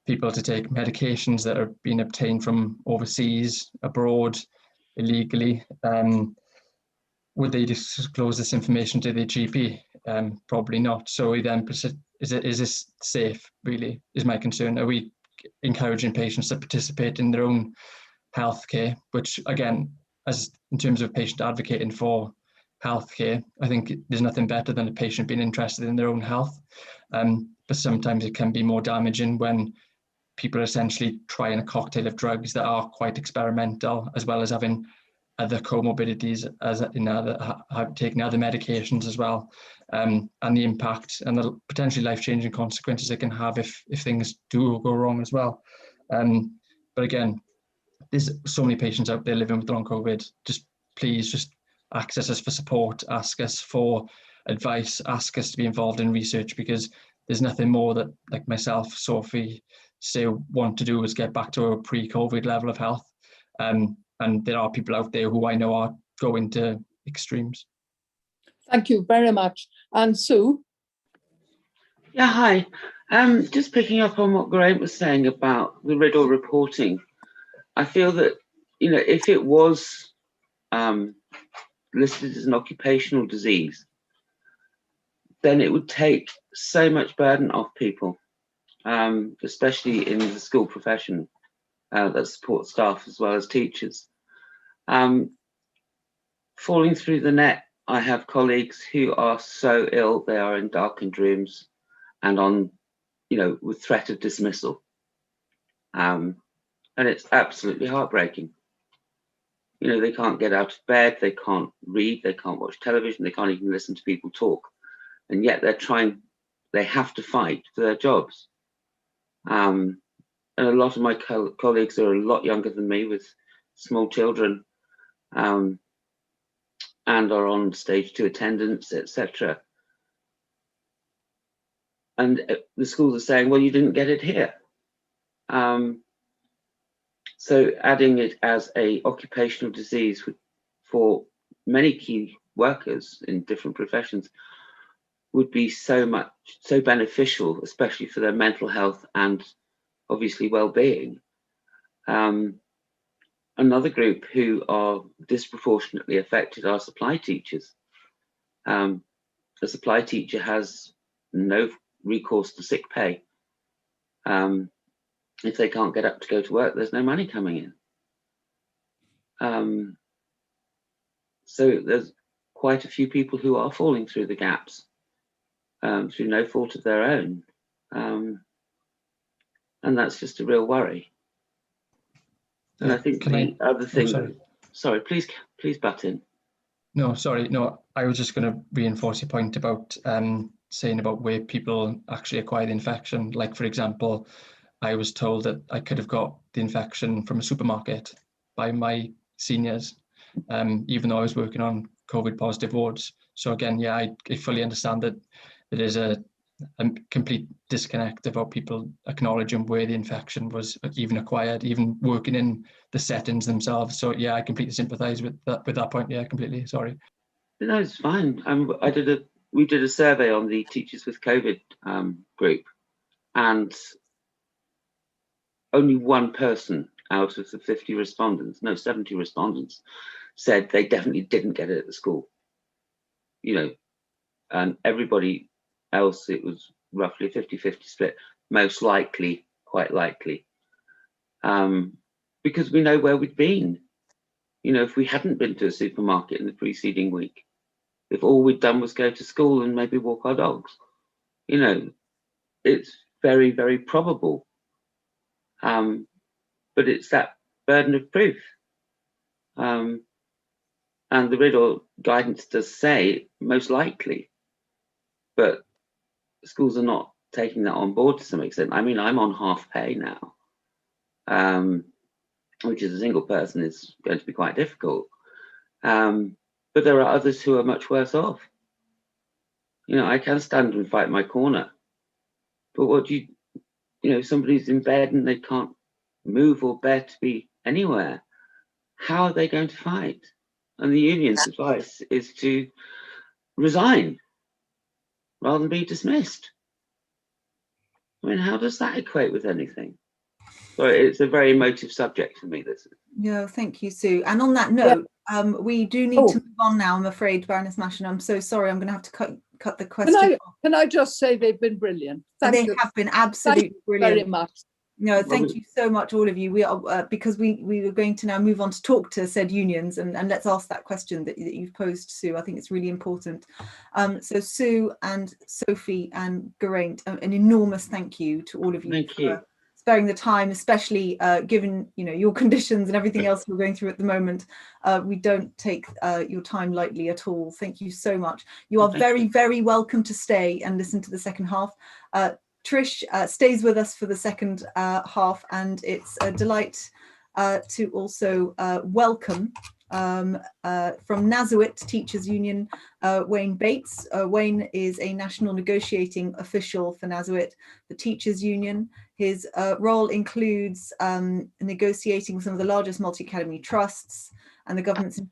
people to take medications that are being obtained from overseas, abroad, illegally. Would they disclose this information to their GP? Probably not. So then, is this safe, really, is my concern. Are we encouraging patients to participate in their own healthcare, which again, as in terms of patient advocating for healthcare, I think there's nothing better than a patient being interested in their own health. But sometimes it can be more damaging when people are essentially trying a cocktail of drugs that are quite experimental, as well as having other comorbidities, as in taking other medications as well, and the impact and the potentially life-changing consequences it can have if things do go wrong as well. But again, there's so many patients out there living with long COVID. Please just access us for support, ask us for advice, ask us to be involved in research, because there's nothing more that, like myself, Sophie, still want to do is get back to a pre-COVID level of health. And there are people out there who I know are going to extremes. Thank you very much. And Sue? Yeah, hi. Just picking up on what Graham was saying about the riddle reporting. I feel that, if it was listed as an occupational disease, then it would take so much burden off people, especially in the school profession that support staff as well as teachers. Falling through the net, I have colleagues who are so ill, they are in darkened rooms and on, with threat of dismissal. And it's absolutely heartbreaking. They can't get out of bed, they can't read, they can't watch television, they can't even listen to people talk. And yet they have to fight for their jobs. And a lot of my colleagues are a lot younger than me with small children, and are on stage 2 attendance, etc. and the schools are saying, well, you didn't get it here. So adding it as a occupational disease for many key workers in different professions would be so beneficial, especially for their mental health and obviously well-being. Another group who are disproportionately affected are supply teachers. A supply teacher has no recourse to sick pay. If they can't get up to go to work, there's no money coming in. So there's quite a few people who are falling through the gaps through no fault of their own. And that's just a real worry. And I think the other thing, sorry, please butt in. No, sorry, no, I was just going to reinforce your point about saying about where people actually acquire the infection. Like, for example, I was told that I could have got the infection from a supermarket by my seniors, even though I was working on COVID positive wards. So again, yeah, I fully understand that it is a complete disconnect about people acknowledging where the infection was even acquired, even working in the settings themselves. So yeah, I completely sympathise with that point. Yeah, completely. Sorry. No, it's fine. We did a survey on the Teachers with COVID group, and only one person out of the 50 respondents, no, 70 respondents, said they definitely didn't get it at the school. You know, and everybody else, it was roughly a 50-50 split, most likely, quite likely. Because we know where we'd been. You know, if we hadn't been to a supermarket in the preceding week, if all we'd done was go to school and maybe walk our dogs, you know, it's very, very probable. But it's that burden of proof. And the riddle guidance does say most likely, but schools are not taking that on board to some extent. I mean, I'm on half pay now, which as a single person is going to be quite difficult. But there are others who are much worse off. You know, I can stand and fight my corner, but what do you know, somebody's in bed and they can't move or bear to be anywhere. How are they going to fight? And the union's advice is to resign rather than be dismissed. I mean, how does that equate with anything? So it's a very emotive subject for me, this. Yeah, thank you, Sue. And on that note, we do need to move on now, I'm afraid, Baroness Mashin. I'm so sorry, I'm going to have to cut the question. Can I just say they've been brilliant? They have been absolutely brilliant. Very much. No, thank you so much, all of you. We are because we were going to now move on to talk to said unions, and let's ask that question that you've posed, Sue. I think it's really important. So Sue and Sophie and Geraint, an enormous thank you to all of you for sparing the time, especially given your conditions and everything else we're going through at the moment. We don't take your time lightly at all. Thank you so much. You are very, very welcome to stay and listen to the second half. Trish stays with us for the second half, and it's a delight to also welcome from NASUIT Teachers Union, Wayne Bates. Wayne is a national negotiating official for NASUIT, the Teachers Union. His role includes negotiating with some of the largest multi-academy trusts and the governments of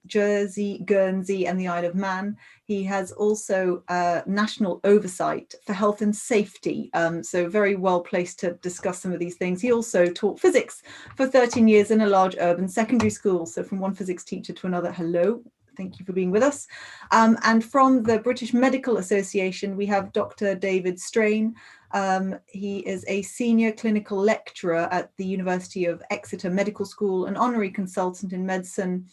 Jersey, Guernsey and the Isle of Man. He has also national oversight for health and safety, so very well placed to discuss some of these things. He also taught physics for 13 years in a large urban secondary school, so from one physics teacher to another. Hello, thank you for being with us. And from the British Medical Association, we have Dr. David Strain. He is a senior clinical lecturer at the University of Exeter Medical School, an honorary consultant in medicine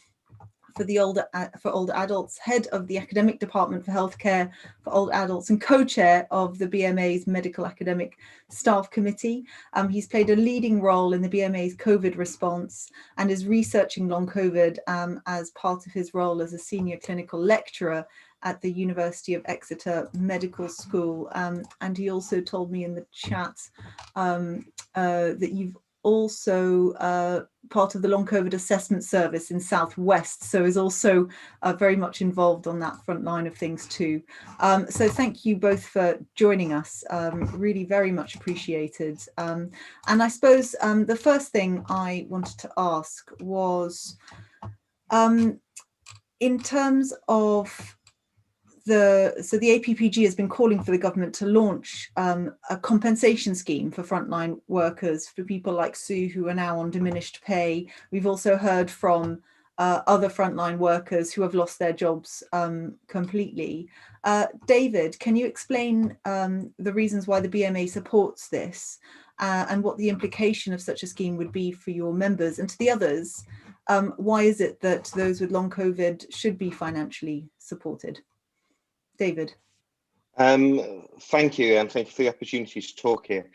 for older adults, head of the academic department for healthcare for old adults, and co-chair of the BMA's Medical Academic Staff Committee. He's played a leading role in the BMA's COVID response and is researching long COVID as part of his role as a senior clinical lecturer at the University of Exeter Medical School. And he also told me in the chat that you've also part of the long COVID assessment service in Southwest, so is also very much involved on that front line of things too. So thank you both for joining us, really very much appreciated. And I suppose the first thing I wanted to ask was, in terms of the APPG has been calling for the government to launch a compensation scheme for frontline workers, for people like Sue who are now on diminished pay. We've also heard from other frontline workers who have lost their jobs completely. David, can you explain the reasons why the BMA supports this and what the implication of such a scheme would be for your members? And to the others, why is it that those with long COVID should be financially supported? David. Thank you, and thank you for the opportunity to talk here.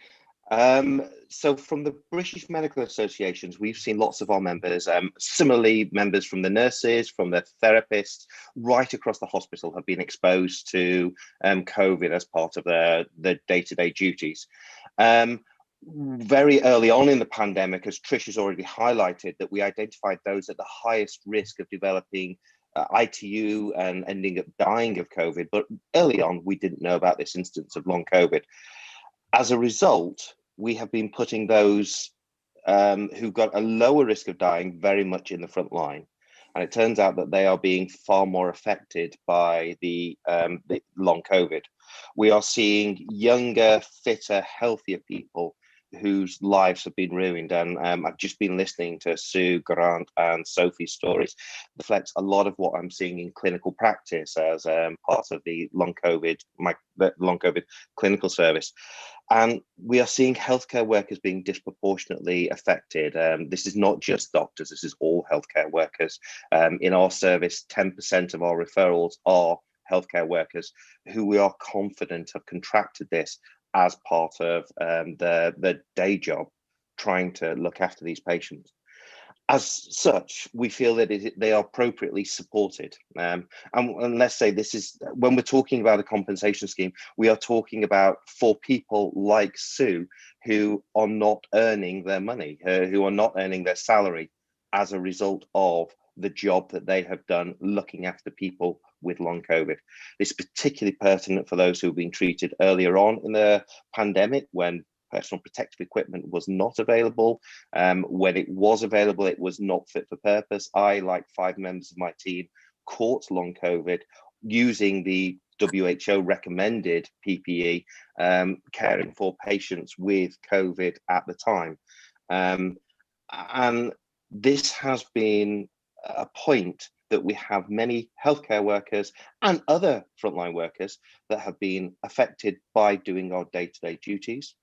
So from the British Medical Associations, we've seen lots of our members, similarly members from the nurses, from the therapists, right across the hospital have been exposed to COVID as part of their day-to-day duties. Very early on in the pandemic, as Trish has already highlighted, that we identified those at the highest risk of developing ITU and ending up dying of COVID, but early on we didn't know about this instance of long COVID. As a result, we have been putting those who got a lower risk of dying very much in the front line, and it turns out that they are being far more affected by the long COVID. We are seeing younger, fitter, healthier people whose lives have been ruined, and I've just been listening to Sue, Grant and Sophie's stories. It reflects a lot of what I'm seeing in clinical practice as part of the long COVID clinical service. And we are seeing healthcare workers being disproportionately affected. This is not just doctors, this is all healthcare workers. In our service, 10% of our referrals are healthcare workers who we are confident have contracted this as part of the day job, trying to look after these patients. As such, we feel that they are appropriately supported. And let's say this is, when we're talking about a compensation scheme, we are talking about for people like Sue who are not earning their money, who are not earning their salary as a result of the job that they have done looking after people with long COVID. It's particularly pertinent for those who have been treated earlier on in the pandemic when personal protective equipment was not available. When it was available, it was not fit for purpose. I, like 5 members of my team, caught long COVID using the WHO recommended PPE, caring for patients with COVID at the time. And this has been a point that we have many healthcare workers and other frontline workers that have been affected by doing our day-to-day duties.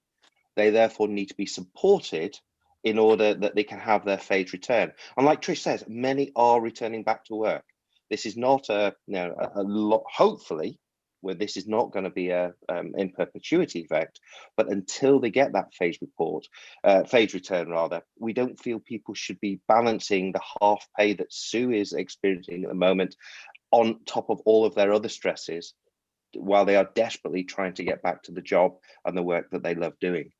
They therefore need to be supported in order that they can have their phased return. And like Trish says, many are returning back to work. This is not a lot, hopefully, where this is not going to be a in perpetuity effect, but until they get that phased return rather, we don't feel people should be balancing the half pay that Sue is experiencing at the moment on top of all of their other stresses, while they are desperately trying to get back to the job and the work that they love doing.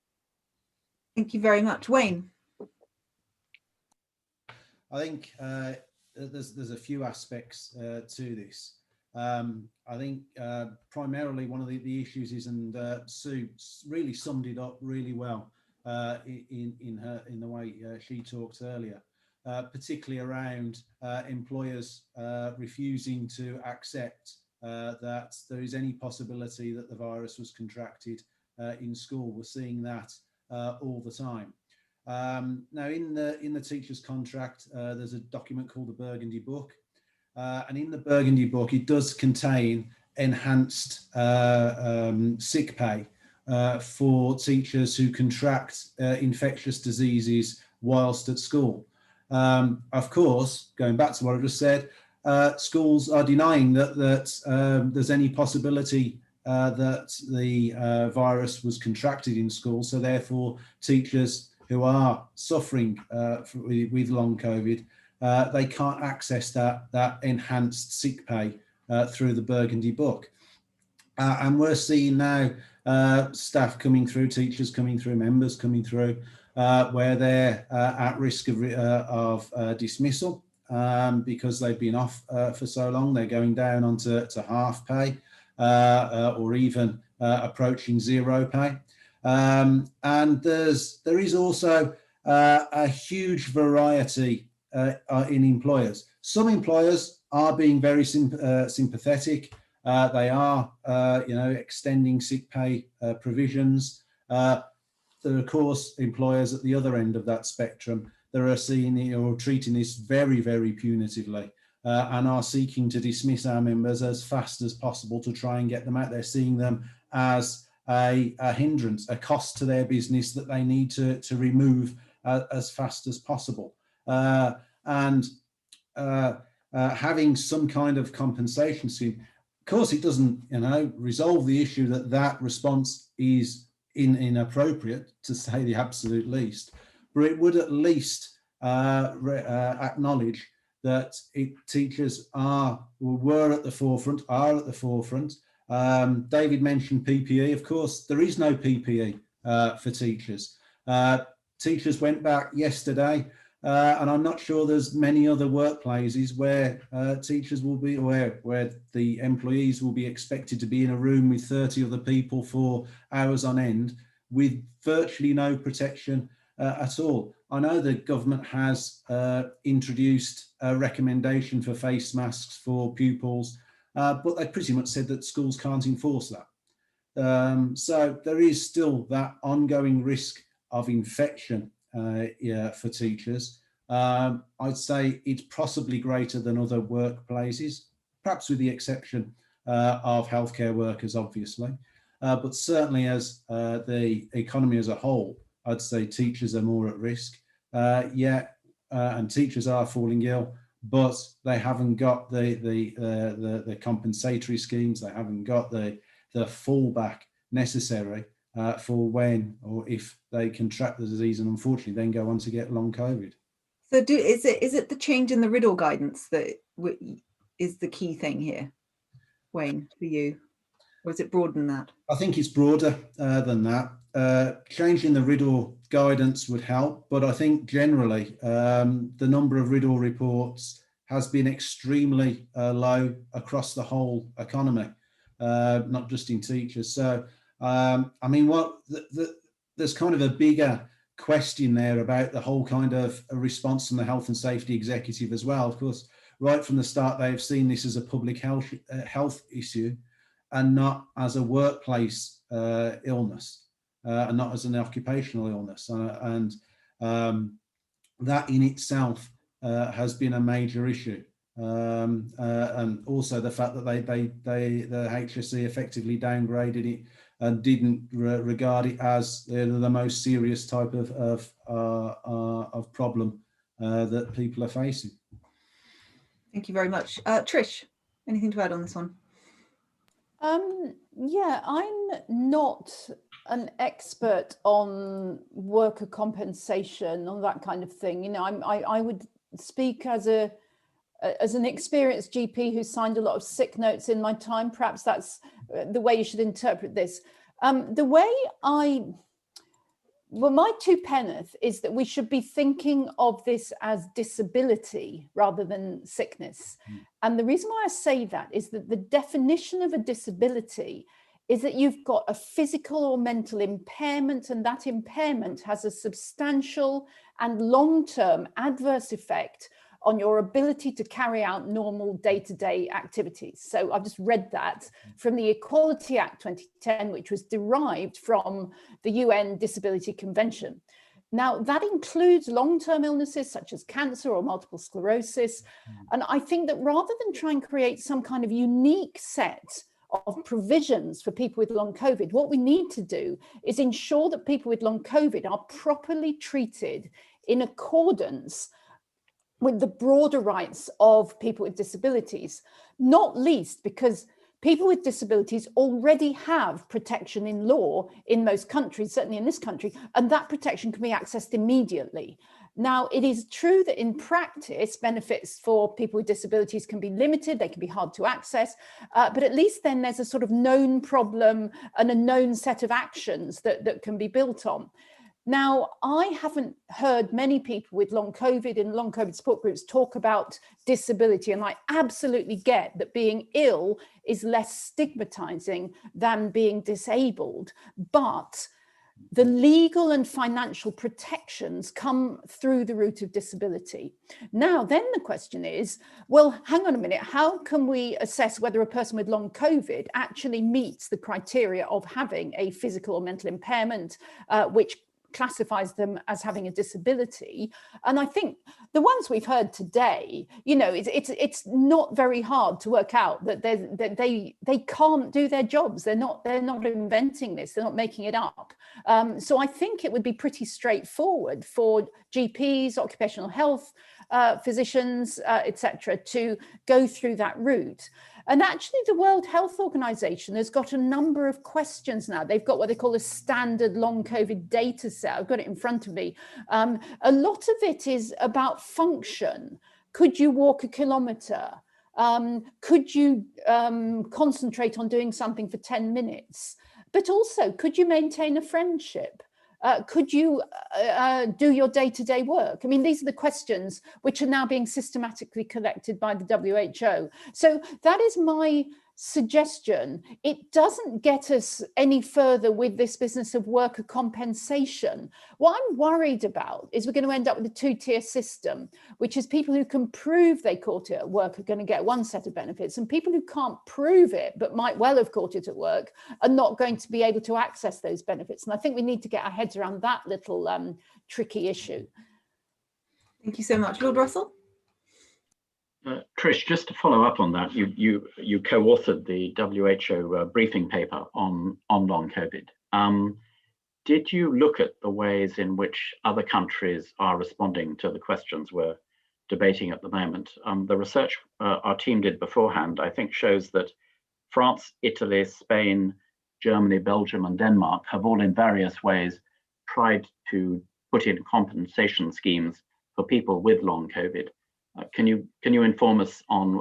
Thank you very much. Wayne. I think there's a few aspects to this. I think primarily one of the issues is, and Sue really summed it up really well in the way she talked earlier, particularly around employers refusing to accept that there is any possibility that the virus was contracted in school. We're seeing that all the time. Now in the teacher's contract, there's a document called the Burgundy Book. And in the Burgundy Book, it does contain enhanced sick pay for teachers who contract infectious diseases whilst at school. Of course, going back to what I just said, schools are denying that there's any possibility that the virus was contracted in school. So therefore, teachers who are suffering with long COVID, they can't access that enhanced sick pay through the Burgundy Book. And we're seeing now staff coming through, teachers coming through, members coming through, where they're at risk of dismissal because they've been off for so long. They're going down onto half pay or even approaching zero pay. And there is also a huge variety in employers. Some employers are being very sympathetic. They are, extending sick pay provisions. There are, of course, employers at the other end of that spectrum that are seeing or treating this very, very punitively and are seeking to dismiss our members as fast as possible to try and get them out there, seeing them as a hindrance, a cost to their business that they need to remove as fast as possible. Having some kind of compensation scheme, of course, it doesn't, resolve the issue that response is inappropriate, to say the absolute least, but it would at least acknowledge that teachers were at the forefront, are at the forefront. David mentioned PPE. Of course, there is no PPE for teachers. Teachers went back yesterday, and I'm not sure there's many other workplaces where teachers will be, where the employees will be expected to be in a room with 30 other people for hours on end with virtually no protection at all. I know the government has introduced a recommendation for face masks for pupils, but they pretty much said that schools can't enforce that. So there is still that ongoing risk of infection for teachers. I'd say it's possibly greater than other workplaces, perhaps with the exception of healthcare workers, obviously. But certainly as the economy as a whole, I'd say teachers are more at risk. And teachers are falling ill, but they haven't got the compensatory schemes. They haven't got the fallback necessary for when or if they contract the disease and unfortunately then go on to get long COVID. So is it the change in the Riddle guidance that is the key thing here, Wayne, for you? Or is it broader than that? I think it's broader than that. Changing the Riddle guidance would help, but I think generally the number of Riddle reports has been extremely low across the whole economy, not just in teachers. So, I mean, there's kind of a bigger question there about the whole kind of response from the health and safety executive as well. Of course, right from the start, they've seen this as a public health issue and not as a workplace illness and not as an occupational illness. And that in itself has been a major issue. And also the fact that the HSE effectively downgraded it and didn't regard it as the most serious type of problem that people are facing. Thank you very much. Trish, anything to add on this one? Yeah, I'm not an expert on worker compensation, on that kind of thing. I would speak as an experienced GP who signed a lot of sick notes in my time. Perhaps that's the way you should interpret this. My two penneth is that we should be thinking of this as disability rather than sickness. And the reason why I say that is that the definition of a disability is that you've got a physical or mental impairment, and that impairment has a substantial and long-term adverse effect on your ability to carry out normal day-to-day activities. So I've just read that from the Equality Act 2010, which was derived from the UN Disability Convention. Now, that includes long-term illnesses such as cancer or multiple sclerosis. And I think that rather than try and create some kind of unique set of provisions for people with long COVID, what we need to do is ensure that people with long COVID are properly treated in accordance with the broader rights of people with disabilities, not least because people with disabilities already have protection in law in most countries, certainly in this country, and that protection can be accessed immediately. Now, it is true that in practice, benefits for people with disabilities can be limited, they can be hard to access, but at least then there's a sort of known problem and a known set of actions that can be built on. Now, I haven't heard many people with long COVID and long COVID support groups talk about disability, and I absolutely get that being ill is less stigmatizing than being disabled, but the legal and financial protections come through the route of disability. Now, then the question is, well, hang on a minute, how can we assess whether a person with long COVID actually meets the criteria of having a physical or mental impairment, which classifies them as having a disability? And I think the ones we've heard today, you know, it's not very hard to work out that they can't do their jobs. They're not inventing this. They're not making it up. So I think it would be pretty straightforward for GPs, occupational health physicians, etc., to go through that route. And actually, the World Health Organization has got a number of questions now. They've got what they call a standard long COVID data set. I've got it in front of me. A lot of it is about function. Could you walk a kilometre? Could you concentrate on doing something for 10 minutes? But also, could you maintain a friendship? Could you do your day-to-day work? I mean, these are the questions which are now being systematically collected by the WHO. So that is my suggestion. It doesn't get us any further with this business of worker compensation. What I'm worried about is we're going to end up with a two-tier system, which is people who can prove they caught it at work are going to get one set of benefits, and people who can't prove it but might well have caught it at work are not going to be able to access those benefits. And I think we need to get our heads around that little tricky issue. Thank you so much. Lord Russell? Trish, just to follow up on that, you co-authored the WHO briefing paper on long COVID. Did you look at the ways in which other countries are responding to the questions we're debating at the moment? The research our team did beforehand, I think, shows that France, Italy, Spain, Germany, Belgium, and Denmark have all in various ways tried to put in compensation schemes for people with long COVID. Can you inform us on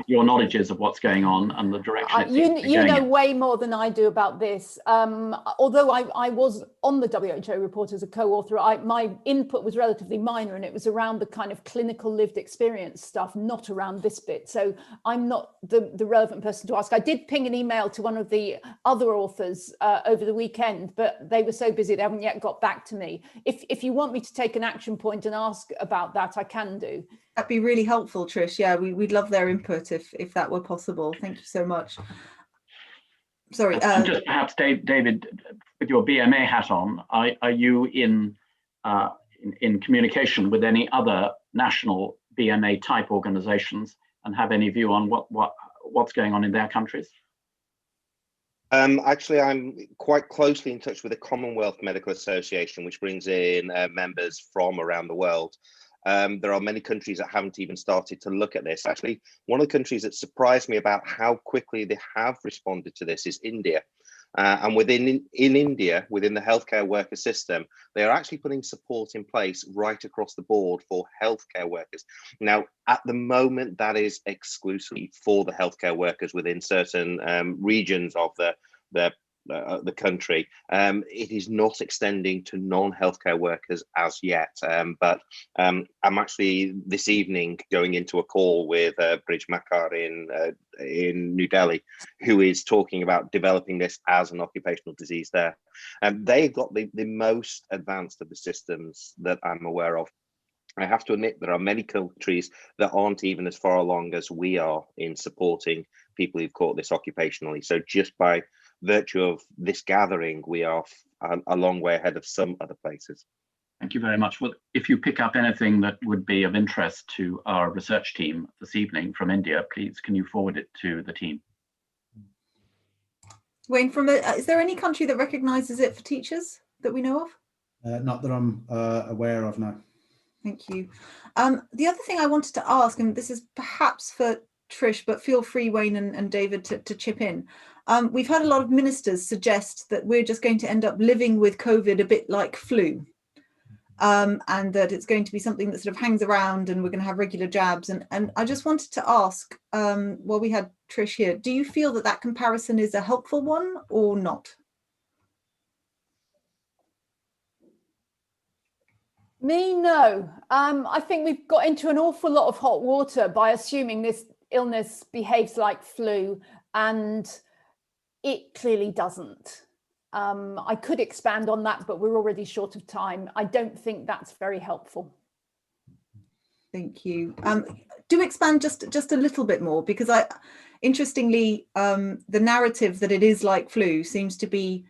your knowledges of what's going on and the direction you know way more than I do about this. Although I was on the WHO report as a co-author, my input was relatively minor, and it was around the kind of clinical lived experience stuff, not around this bit. So I'm not the relevant person to ask. I did ping an email to one of the other authors over the weekend, but they were so busy they haven't yet got back to me. If you want me to take an action point and ask about that, I can do. That'd be really helpful, Trish. Yeah, we'd love their input if that were possible. Thank you so much. Sorry. And just perhaps, David, with your BMA hat on, are you in communication with any other national BMA type organisations and have any view on what's going on in their countries? Actually, I'm quite closely in touch with the Commonwealth Medical Association, which brings in members from around the world. There are many countries that haven't even started to look at this. Actually, one of the countries that surprised me about how quickly they have responded to this is India. And in India, within the healthcare worker system, they are actually putting support in place right across the board for healthcare workers. Now, at the moment, that is exclusively for the healthcare workers within certain regions of the country. It is not extending to non-healthcare workers as yet, but I'm actually this evening going into a call with Brij Makar in New Delhi, who is talking about developing this as an occupational disease there. They've got the most advanced of the systems that I'm aware of. I have to admit there are many countries that aren't even as far along as we are in supporting people who've caught this occupationally. So just by virtue of this gathering, we are a long way ahead of some other places. Thank you very much. Well, if you pick up anything that would be of interest to our research team this evening from India, please can you forward it to the team? Wayne, is there any country that recognises it for teachers that we know of? Not that I'm aware of, no. Thank you. The other thing I wanted to ask, and this is perhaps for Trish, but feel free, Wayne and David, to chip in. We've had a lot of ministers suggest that we're just going to end up living with COVID a bit like flu, and that it's going to be something that sort of hangs around and we're going to have regular jabs. And I just wanted to ask, while we had Trish here, do you feel that comparison is a helpful one or not? Me, no. I think we've got into an awful lot of hot water by assuming this illness behaves like flu, and it clearly doesn't. I could expand on that, but we're already short of time. I don't think that's very helpful. Thank you. Do expand just a little bit more, because interestingly, the narrative that it is like flu seems to be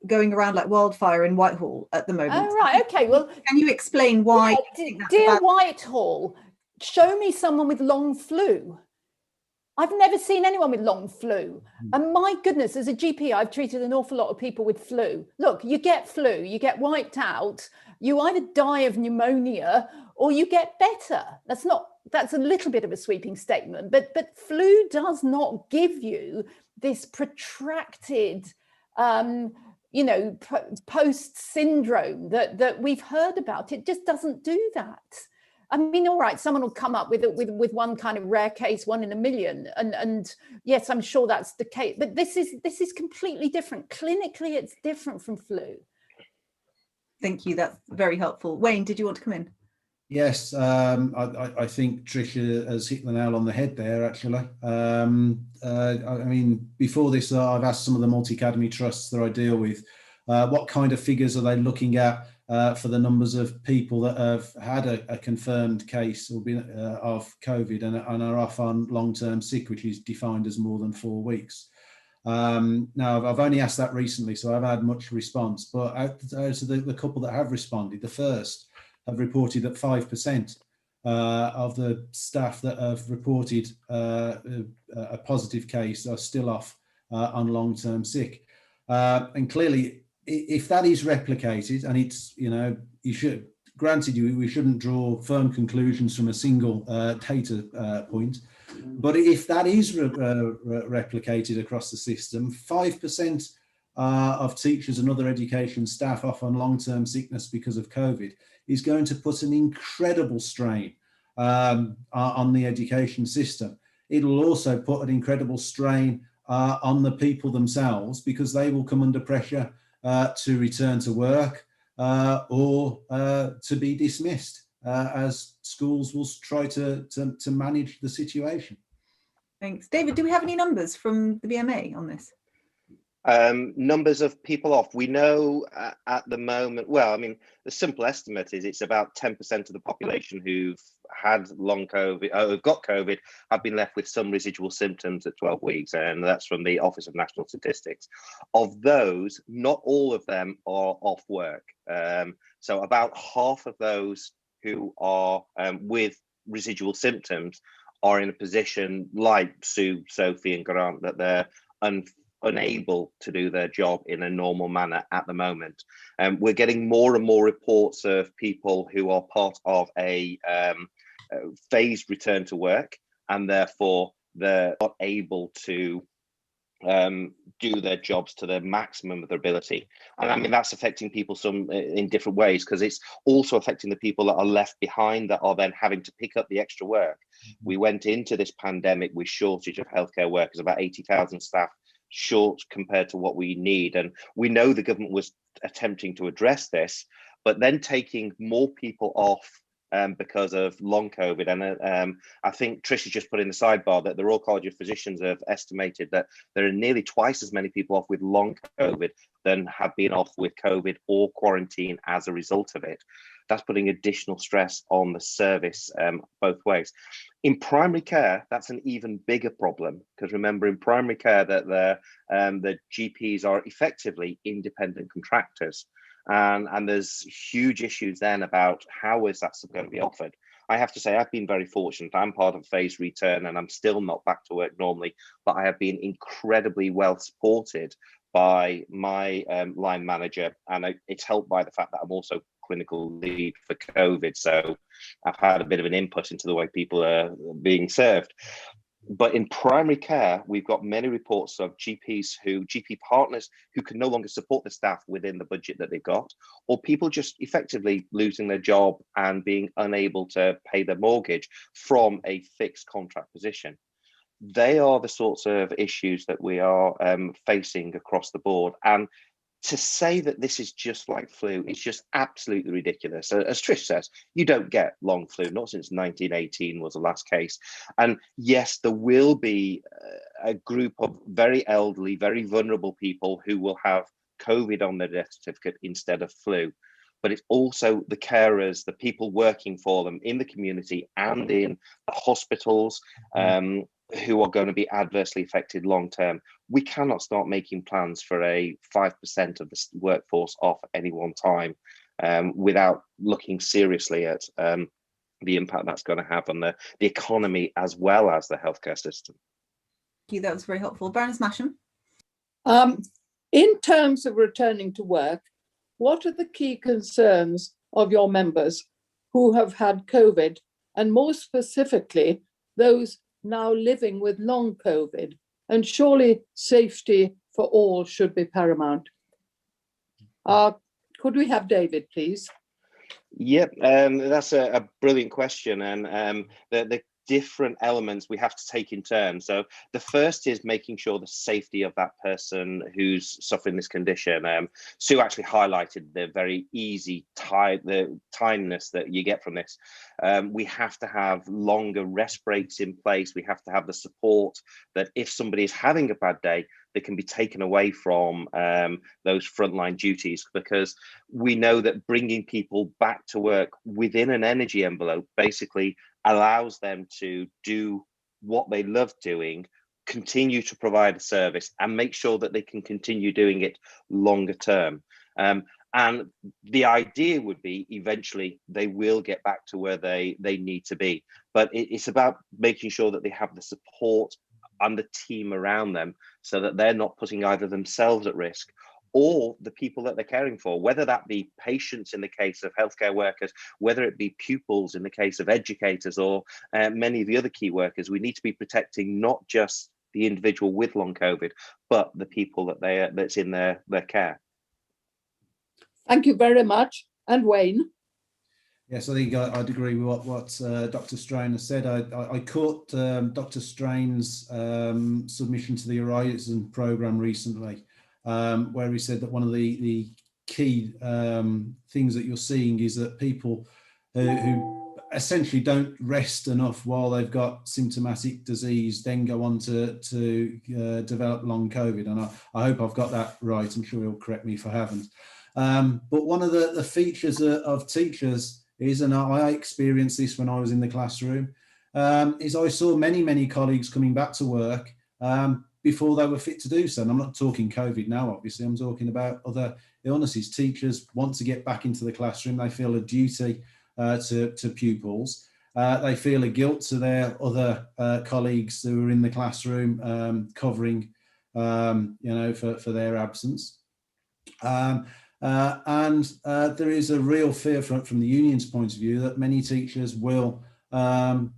going around like wildfire in Whitehall at the moment. Oh, right. Okay. Well, can you explain why? Yeah, dear Whitehall, show me someone with long flu. I've never seen anyone with long flu. And my goodness, as a GP, I've treated an awful lot of people with flu. Look, you get flu, you get wiped out, you either die of pneumonia or you get better. That's a little bit of a sweeping statement, but flu does not give you this protracted, post syndrome that we've heard about. It just doesn't do that. I mean, all right, someone will come up with one kind of rare case, 1 in a million, and yes, I'm sure that's the case. But this is completely different. Clinically, it's different from flu. Thank you. That's very helpful. Wayne, did you want to come in? Yes, I think Tricia has hit the nail on the head there, actually. I mean, before this, I've asked some of the multi-academy trusts that I deal with, what kind of figures are they looking at for the numbers of people that have had a confirmed case or been of COVID and are off on long-term sick, which is defined as more than 4 weeks. Now, I've only asked that recently, so I've had much response, but out of the couple that have responded, the first have reported that 5% of the staff that have reported a positive case are still off on long-term sick. And clearly, if that is replicated, and it's, you should, granted, we shouldn't draw firm conclusions from a single data point, but if that is replicated across the system, 5% of teachers and other education staff off on long-term sickness because of COVID is going to put an incredible strain on the education system. It'll also put an incredible strain on the people themselves, because they will come under pressure to return to work or to be dismissed as schools will try to manage the situation. Thanks. David, do we have any numbers from the BMA on this? Numbers of people off. We know at the moment, well, I mean, the simple estimate is it's about 10% of the population who've had long COVID, who've got COVID, have been left with some residual symptoms at 12 weeks. And that's from the Office of National Statistics. Of those, not all of them are off work. So about half of those who are with residual symptoms are in a position like Sue, Sophie and Grant, that they're unable to do their job in a normal manner at the moment. We're getting more and more reports of people who are part of a phased return to work, and therefore they're not able to do their jobs to the maximum of their ability. And I mean, that's affecting people in different ways, because it's also affecting the people that are left behind, that are then having to pick up the extra work. We went into this pandemic with shortage of healthcare workers, about 80,000 staff short compared to what we need. And we know the government was attempting to address this, but then taking more people off because of long COVID. And I think Tricia just put in the sidebar that the Royal College of Physicians have estimated that there are nearly twice as many people off with long COVID than have been off with COVID or quarantine as a result of it. That's putting additional stress on the service both ways. In primary care, that's an even bigger problem, because remember, in primary care that the GPs are effectively independent contractors. And there's huge issues then about how is that going to be offered. I have to say, I've been very fortunate. I'm part of phased return and I'm still not back to work normally, but I have been incredibly well supported by my line manager, and it's helped by the fact that I'm also clinical lead for COVID. So I've had a bit of an input into the way people are being served. But in primary care, we've got many reports of GP partners who can no longer support the staff within the budget that they've got, or people just effectively losing their job and being unable to pay their mortgage from a fixed contract position. They are the sorts of issues that we are facing across the board. And to say that this is just like flu is just absolutely ridiculous. As Trish says, you don't get long flu, not since 1918 was the last case. And yes, there will be a group of very elderly, very vulnerable people who will have COVID on their death certificate instead of flu. But it's also the carers, the people working for them in the community and in the hospitals, who are going to be adversely affected long term. We cannot start making plans for a 5% of the workforce off at any one time without looking seriously at the impact that's going to have on the economy as well as the healthcare system. Thank you, that was very helpful. Baroness Masham. In terms of returning to work, what are the key concerns of your members who have had COVID, and more specifically, those now living with long COVID? And surely safety for all should be paramount. Could we have David, please? Yep, that's a brilliant question, and the different elements we have to take in turn. So the first is making sure the safety of that person who's suffering this condition. Sue actually highlighted the very easy the timeliness that you get from this. We have to have longer rest breaks in place. We have to have the support that if somebody is having a bad day, they can be taken away from those frontline duties, because we know that bringing people back to work within an energy envelope basically allows them to do what they love doing, continue to provide a service, and make sure that they can continue doing it longer term. And the idea would be eventually they will get back to where they need to be. But it's about making sure that they have the support and the team around them so that they're not putting either themselves at risk or the people that they're caring for, whether that be patients in the case of healthcare workers, whether it be pupils in the case of educators, or many of the other key workers. We need to be protecting not just the individual with long COVID, but the people that's in their care. Thank you very much. And Wayne? Yes, I think I'd agree with what Dr. Strain has said. I caught Dr. Strain's submission to the Horizon programme recently, where he said that one of the key things that you're seeing is that people who essentially don't rest enough while they've got symptomatic disease then go on to develop long COVID. And I hope I've got that right. I'm sure he'll correct me if I haven't. But one of the features of teachers is, and I experienced this when I was in the classroom, is I saw many colleagues coming back to work before they were fit to do so. And I'm not talking COVID now, obviously, I'm talking about other illnesses. Teachers want to get back into the classroom. They feel a duty to pupils. They feel a guilt to their other colleagues who are in the classroom covering, for their absence. And there is a real fear from the union's point of view that many teachers will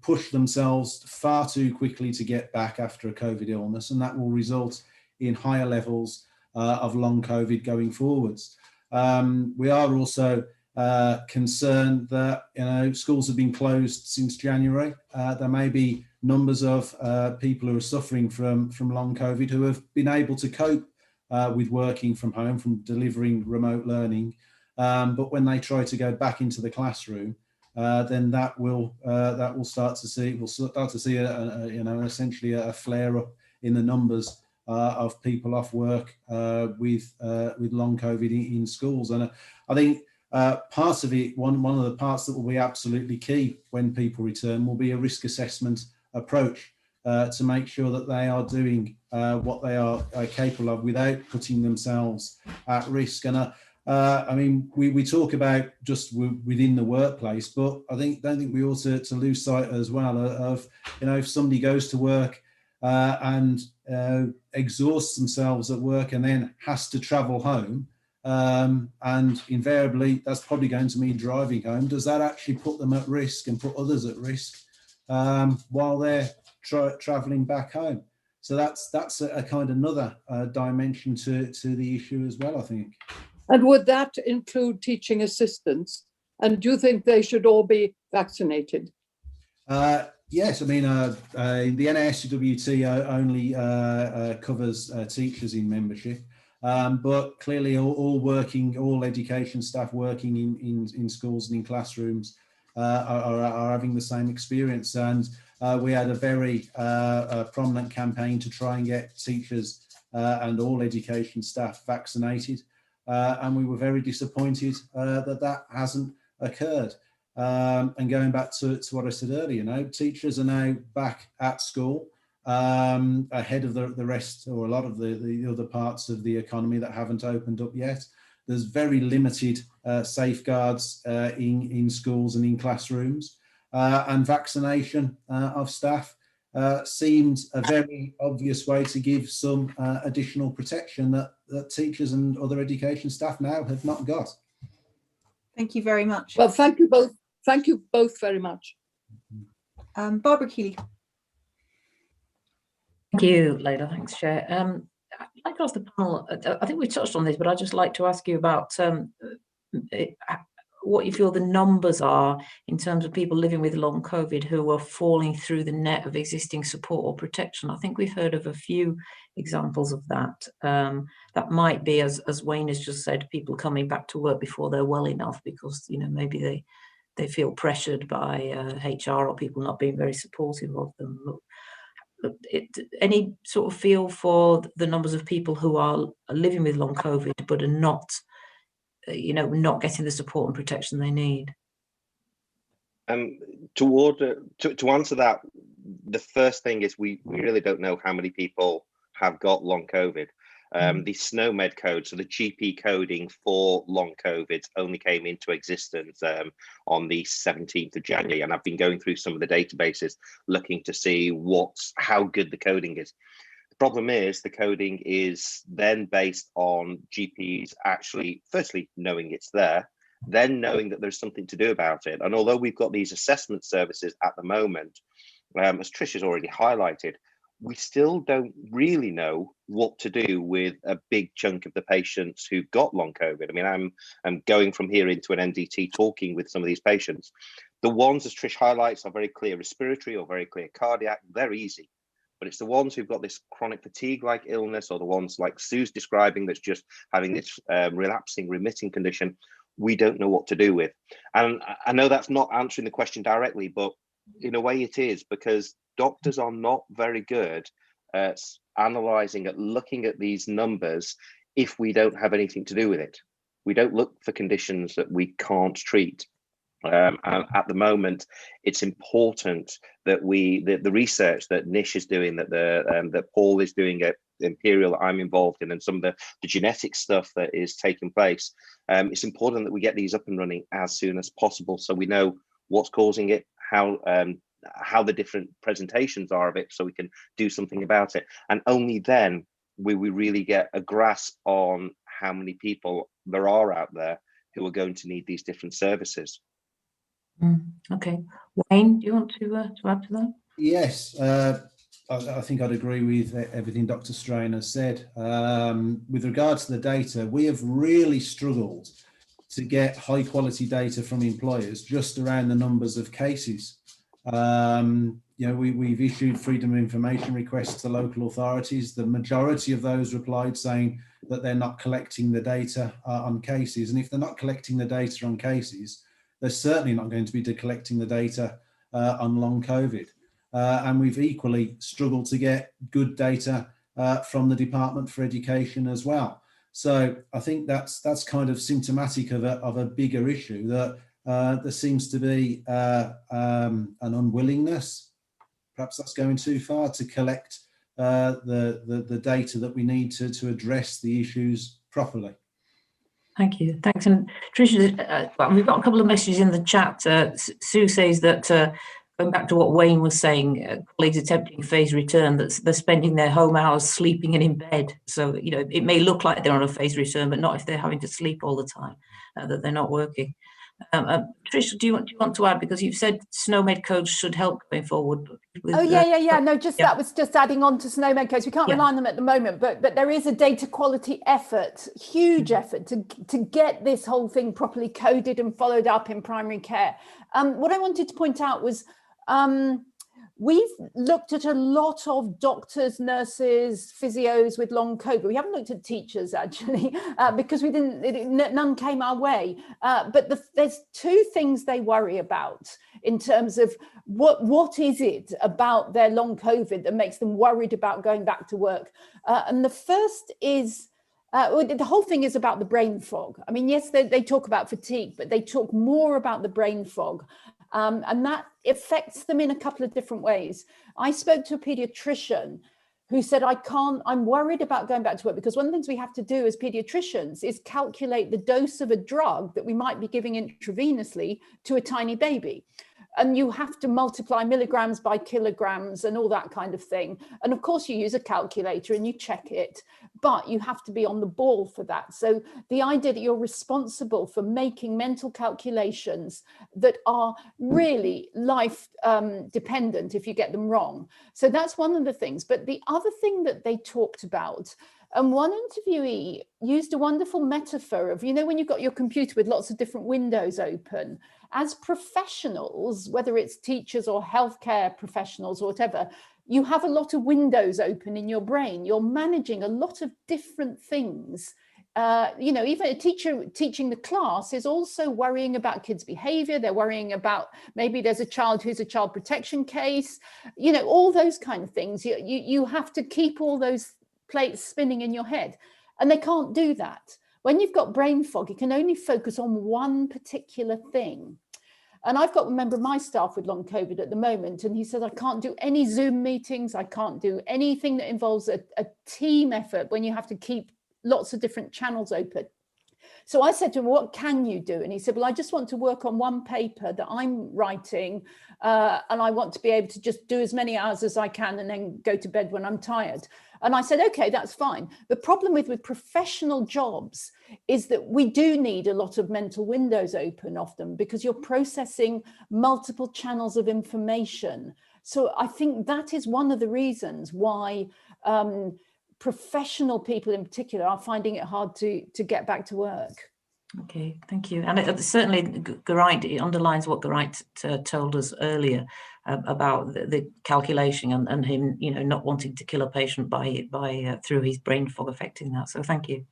push themselves far too quickly to get back after a COVID illness, and that will result in higher levels of long COVID going forwards. We are also concerned that schools have been closed since January. There may be numbers of people who are suffering from long COVID who have been able to cope with working from home, from delivering remote learning, but when they try to go back into the classroom, then we'll start to see essentially a flare up in the numbers of people off work with long COVID in schools. And I think part of it, one of the parts that will be absolutely key when people return will be a risk assessment approach to make sure that they are doing what they are capable of without putting themselves at risk. And I mean, we talk about just within the workplace, but I don't think we ought to lose sight as well of, if somebody goes to work and exhausts themselves at work and then has to travel home, and invariably that's probably going to mean driving home, does that actually put them at risk and put others at risk while they're traveling back home? So that's a kind of another dimension to the issue as well, I think. And would that include teaching assistants? And do you think they should all be vaccinated? Yes, I mean, the NASUWT only covers teachers in membership. But clearly all education staff working in schools and in classrooms are having the same experience. And we had a very prominent campaign to try and get teachers and all education staff vaccinated. And we were very disappointed that hasn't occurred. And going back to what I said earlier, teachers are now back at school ahead of the rest, or a lot of the other parts of the economy that haven't opened up yet. There's very limited safeguards in schools and in classrooms, and vaccination of staff seemed a very obvious way to give some additional protection that teachers and other education staff now have not got. Thank you very much. Well, thank you both. Thank you both very much. Barbara Keeley. Thank you, Leila. Thanks, Chair. I'd like to ask the panel, I think we touched on this, but I'd just like to ask you about what you feel the numbers are in terms of people living with long COVID who are falling through the net of existing support or protection. I think we've heard of a few examples of that. That might be, as Wayne has just said, people coming back to work before they're well enough because, maybe they feel pressured by HR or people not being very supportive of them. Any sort of feel for the numbers of people who are living with long COVID but are not, not getting the support and protection they need? To answer that, the first thing is we really don't know how many people have got long COVID. The SNOMED code, so the GP coding for long COVID, only came into existence on the 17th of January, and I've been going through some of the databases looking to see how good the coding is. The problem is the coding is then based on GPs actually, firstly, knowing it's there, then knowing that there's something to do about it. And although we've got these assessment services at the moment, as Trish has already highlighted, we still don't really know what to do with a big chunk of the patients who've got long COVID. I mean, I'm going from here into an NDT talking with some of these patients. The ones, as Trish highlights, are very clear respiratory or very clear cardiac, very easy. But it's the ones who've got this chronic fatigue-like illness, or the ones like Sue's describing that's just having this relapsing, remitting condition, we don't know what to do with. And I know that's not answering the question directly, but in a way it is, because doctors are not very good at analysing, at looking at these numbers if we don't have anything to do with it. We don't look for conditions that we can't treat. And at the moment, it's important that the research that Nish is doing, that Paul is doing at Imperial, that I'm involved in, and some of the genetic stuff that is taking place, it's important that we get these up and running as soon as possible, so we know what's causing it, how the different presentations are of it, so we can do something about it. And only then will we really get a grasp on how many people there are out there who are going to need these different services. Okay, Wayne, do you want to add to that? Yes, I think I'd agree with everything Dr. Strain has said. With regards to the data, we have really struggled to get high quality data from employers just around the numbers of cases. We've issued freedom of information requests to local authorities. The majority of those replied saying that they're not collecting the data on cases. And if they're not collecting the data on cases, they're certainly not going to be collecting the data on long COVID. And we've equally struggled to get good data from the Department for Education as well. So I think that's kind of symptomatic of a bigger issue, that there seems to be an unwillingness, perhaps that's going too far, to collect the data that we need to address the issues properly. Thank you. Thanks. And Tricia, we've got a couple of messages in the chat. Sue says that, going back to what Wayne was saying, colleagues attempting phased return, that they're spending their home hours sleeping and in bed. So, it may look like they're on a phased return, but not if they're having to sleep all the time, that they're not working. Tricia, do you want to add, because you've said SNOMED codes should help going forward? With, yeah. No, that was just adding on to SNOMED codes. We can't rely on them at the moment, but there is a data quality effort, huge effort to get this whole thing properly coded and followed up in primary care. What I wanted to point out was we've looked at a lot of doctors, nurses, physios with long COVID. We haven't looked at teachers actually, because none came our way. But there's two things they worry about in terms of what is it about their long COVID that makes them worried about going back to work. And the first is, the whole thing is about the brain fog. I mean, yes, they talk about fatigue, but they talk more about the brain fog. And that affects them in a couple of different ways. I spoke to a pediatrician who said, I'm worried about going back to work because one of the things we have to do as pediatricians is calculate the dose of a drug that we might be giving intravenously to a tiny baby. And you have to multiply milligrams by kilograms and all that kind of thing. And of course you use a calculator and you check it, but you have to be on the ball for that. So the idea that you're responsible for making mental calculations that are really life dependent if you get them wrong. So that's one of the things. But the other thing that they talked about, and one interviewee used a wonderful metaphor of, when you've got your computer with lots of different windows open, as professionals, whether it's teachers or healthcare professionals or whatever, you have a lot of windows open in your brain. You're managing a lot of different things. Even a teacher teaching the class is also worrying about kids' behavior. They're worrying about maybe there's a child who's a child protection case, all those kind of things. You have to keep all those plates spinning in your head, and they can't do that. When you've got brain fog, you can only focus on one particular thing. And I've got a member of my staff with long COVID at the moment, and he said, I can't do any Zoom meetings. I can't do anything that involves a team effort when you have to keep lots of different channels open. So I said to him, what can you do? And he said, well, I just want to work on one paper that I'm writing, and I want to be able to just do as many hours as I can and then go to bed when I'm tired. And I said, okay, that's fine. The problem with professional jobs is that we do need a lot of mental windows open often because you're processing multiple channels of information. So I think that is one of the reasons why professional people in particular are finding it hard to get back to work. Okay, thank you. And it certainly, Geraint, it underlines what Geraint told us earlier about the calculation and him, not wanting to kill a patient by through his brain fog affecting that. So thank you.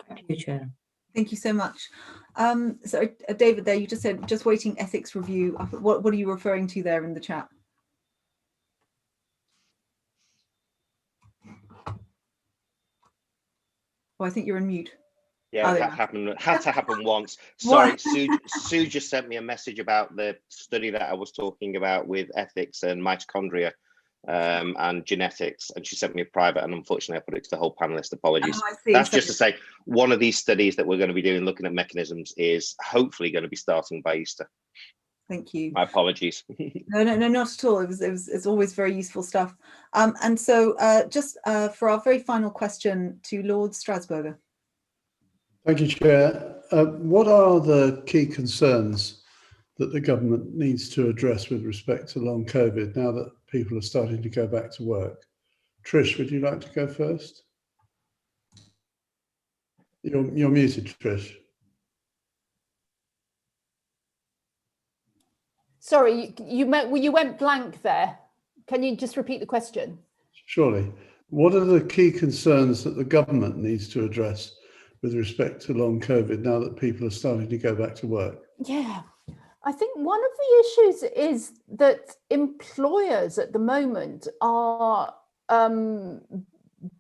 Thank you, Chair. Thank you so much. So David, there you just said just waiting ethics review. What are you referring to there in the chat? Oh, I think you're on mute. Yeah, that happened. Had to happen once. Sorry, Sue just sent me a message about the study that I was talking about with ethics and mitochondria and genetics, and she sent me a private, and unfortunately I put it to the whole panelist. Apologies. That's just to say one of these studies that we're going to be doing, looking at mechanisms, is hopefully going to be starting by Easter. Thank you. My apologies. No, not at all. It's always very useful stuff. And so just for our very final question to Lord Strasburger. Thank you, Chair. What are the key concerns that the government needs to address with respect to long COVID now that people are starting to go back to work? Trish, would you like to go first? You're muted, Trish. Sorry, you went blank there. Can you just repeat the question? Surely. What are the key concerns that the government needs to address with respect to long COVID now that people are starting to go back to work? Yeah, I think one of the issues is that employers at the moment are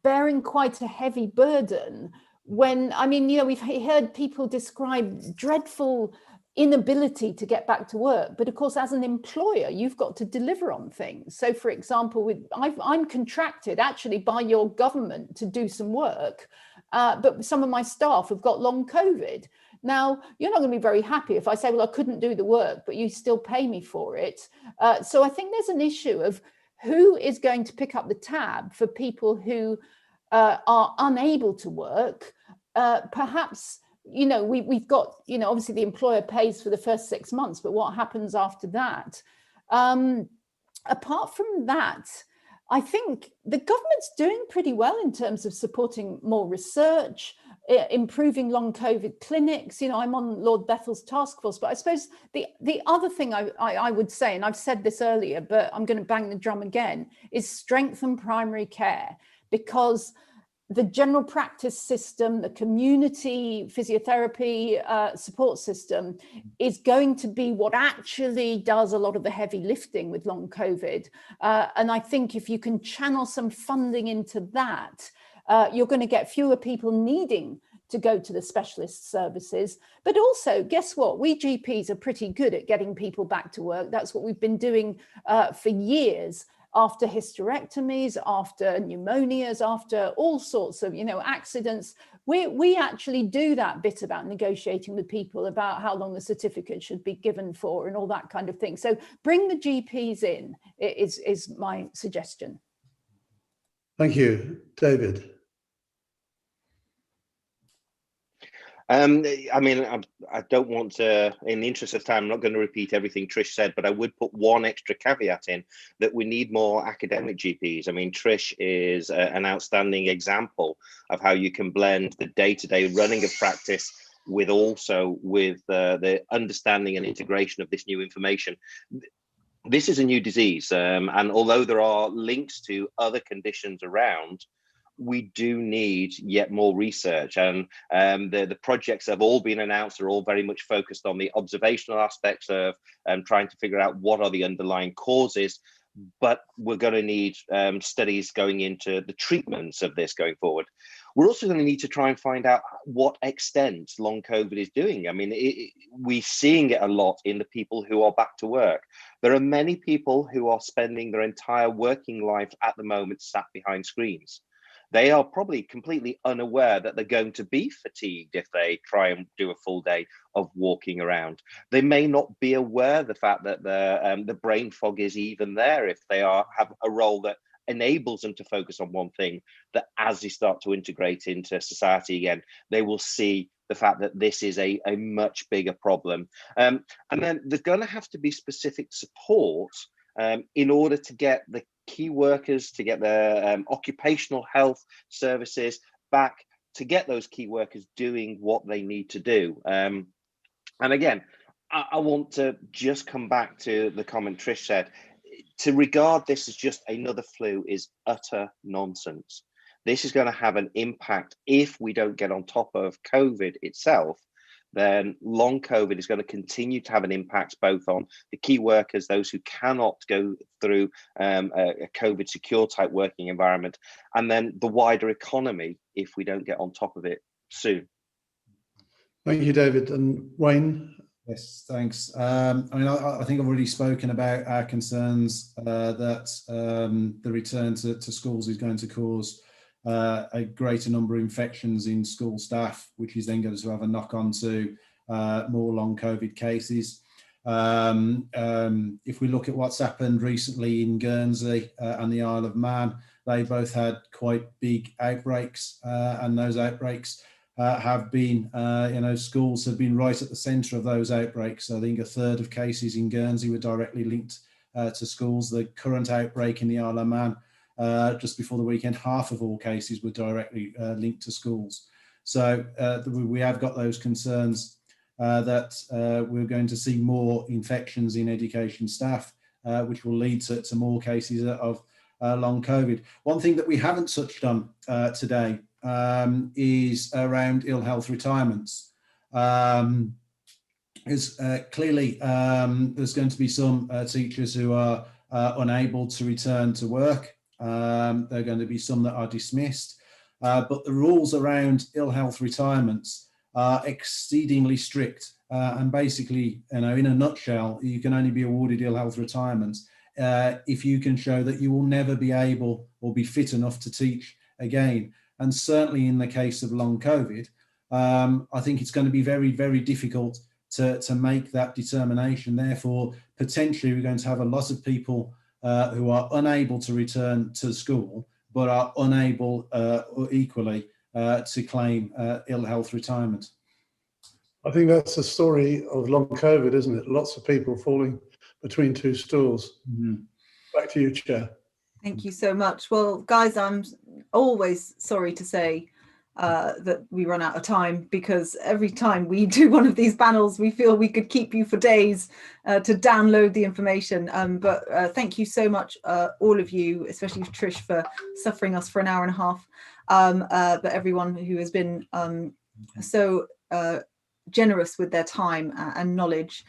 bearing quite a heavy burden when, we've heard people describe dreadful inability to get back to work, but of course as an employer you've got to deliver on things. So for example, I'm contracted actually by your government to do some work, but some of my staff have got long COVID. Now you're not going to be very happy if I say, well, I couldn't do the work but you still pay me for it. So I think there's an issue of who is going to pick up the tab for people who are unable to work. Perhaps we've got, obviously the employer pays for the first 6 months, but what happens after that? Apart from that, I think the government's doing pretty well in terms of supporting more research. improving long COVID clinics. You know, I'm on Lord Bethel's task force, but I suppose the other thing I would say, and I've said this earlier, but I'm going to bang the drum again, is strengthen primary care, because the general practice system, the community physiotherapy support system is going to be what actually does a lot of the heavy lifting with long COVID. And I think if you can channel some funding into that, you're going to get fewer people needing to go to the specialist services. But also, guess what? We GPs are pretty good at getting people back to work. That's what we've been doing for years. After hysterectomies, after pneumonias, after all sorts of, you know, accidents, we actually do that bit about negotiating with people about how long the certificate should be given for and all that kind of thing. So bring the GPs in is my suggestion. Thank you, David. I mean, I don't want to, in the interest of time, I'm not going to repeat everything Trish said, but I would put one extra caveat in that we need more academic GPs. I mean, Trish is an outstanding example of how you can blend the day-to-day running of practice with the understanding and integration of this new information. This is a new disease, and although there are links to other conditions around, we do need yet more research, and the projects have all been announced are all very much focused on the observational aspects of trying to figure out what are the underlying causes, but we're going to need studies going into the treatments of this going forward. We're also going to need to try and find out what extent long COVID is doing. I mean, we're seeing it a lot in the people who are back to work. There are many people who are spending their entire working life at the moment sat behind screens. They are probably completely unaware that they're going to be fatigued if they try and do a full day of walking around. They may not be aware of the fact that the brain fog is even there if they have a role that enables them to focus on one thing, that as they start to integrate into society again, they will see the fact that this is a much bigger problem. And then there's going to have to be specific support in order to get the key workers, to get the occupational health services back, to get those key workers doing what they need to do. And again, I want to just come back to the comment Trish said. To regard this as just another flu is utter nonsense. This is going to have an impact if we don't get on top of COVID itself. Then long COVID is going to continue to have an impact both on the key workers, those who cannot go through a COVID secure type working environment, and then the wider economy if we don't get on top of it soon. Thank you, David. And Wayne? Yes, thanks. I mean, I think I've already spoken about our concerns that the return to schools is going to cause a greater number of infections in school staff, which is then going to have a knock on to more long COVID cases. If we look at what's happened recently in Guernsey and the Isle of Man, they both had quite big outbreaks, and those outbreaks have been, schools have been right at the centre of those outbreaks. I think a third of cases in Guernsey were directly linked to schools. The current outbreak in the Isle of Man, just before the weekend, half of all cases were directly linked to schools. So we have got those concerns that we're going to see more infections in education staff, which will lead to more cases of long COVID. One thing that we haven't touched on today is around ill health retirements. Clearly there's going to be some teachers who are unable to return to work. There are going to be some that are dismissed, but the rules around ill health retirements are exceedingly strict, and basically, in a nutshell, you can only be awarded ill health retirements if you can show that you will never be able or be fit enough to teach again. And certainly in the case of long COVID, I think it's going to be very, very difficult to make that determination. Therefore, potentially we're going to have a lot of people who are unable to return to school, but are unable equally to claim ill health retirement. I think that's the story of long COVID, isn't it? Lots of people falling between two stools. Mm-hmm. Back to you, Chair. Thank you so much. Well, guys, I'm always sorry to say that we run out of time, because every time we do one of these panels, we feel we could keep you for days to download the information. But thank you so much, all of you, especially Trish, for suffering us for an hour and a half. But everyone who has been so generous with their time and knowledge.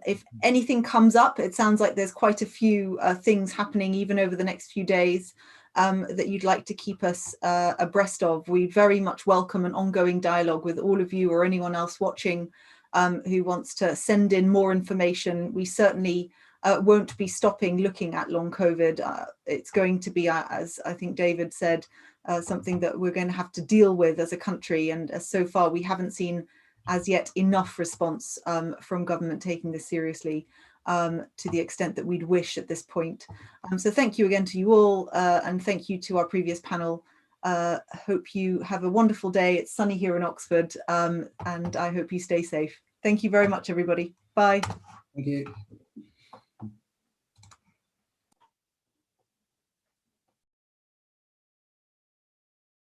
If anything comes up, it sounds like there's quite a few things happening even over the next few days that you'd like to keep us abreast of. We very much welcome an ongoing dialogue with all of you or anyone else watching who wants to send in more information. We certainly won't be stopping looking at long COVID. It's going to be, as I think David said, something that we're going to have to deal with as a country. And so far, we haven't seen as yet enough response from government taking this seriously to the extent that we'd wish at this point. So thank you again to you all, and thank you to our previous panel. Hope you have a wonderful day. It's sunny here in Oxford, and I hope you stay safe. Thank you very much, everybody. Bye. Thank you.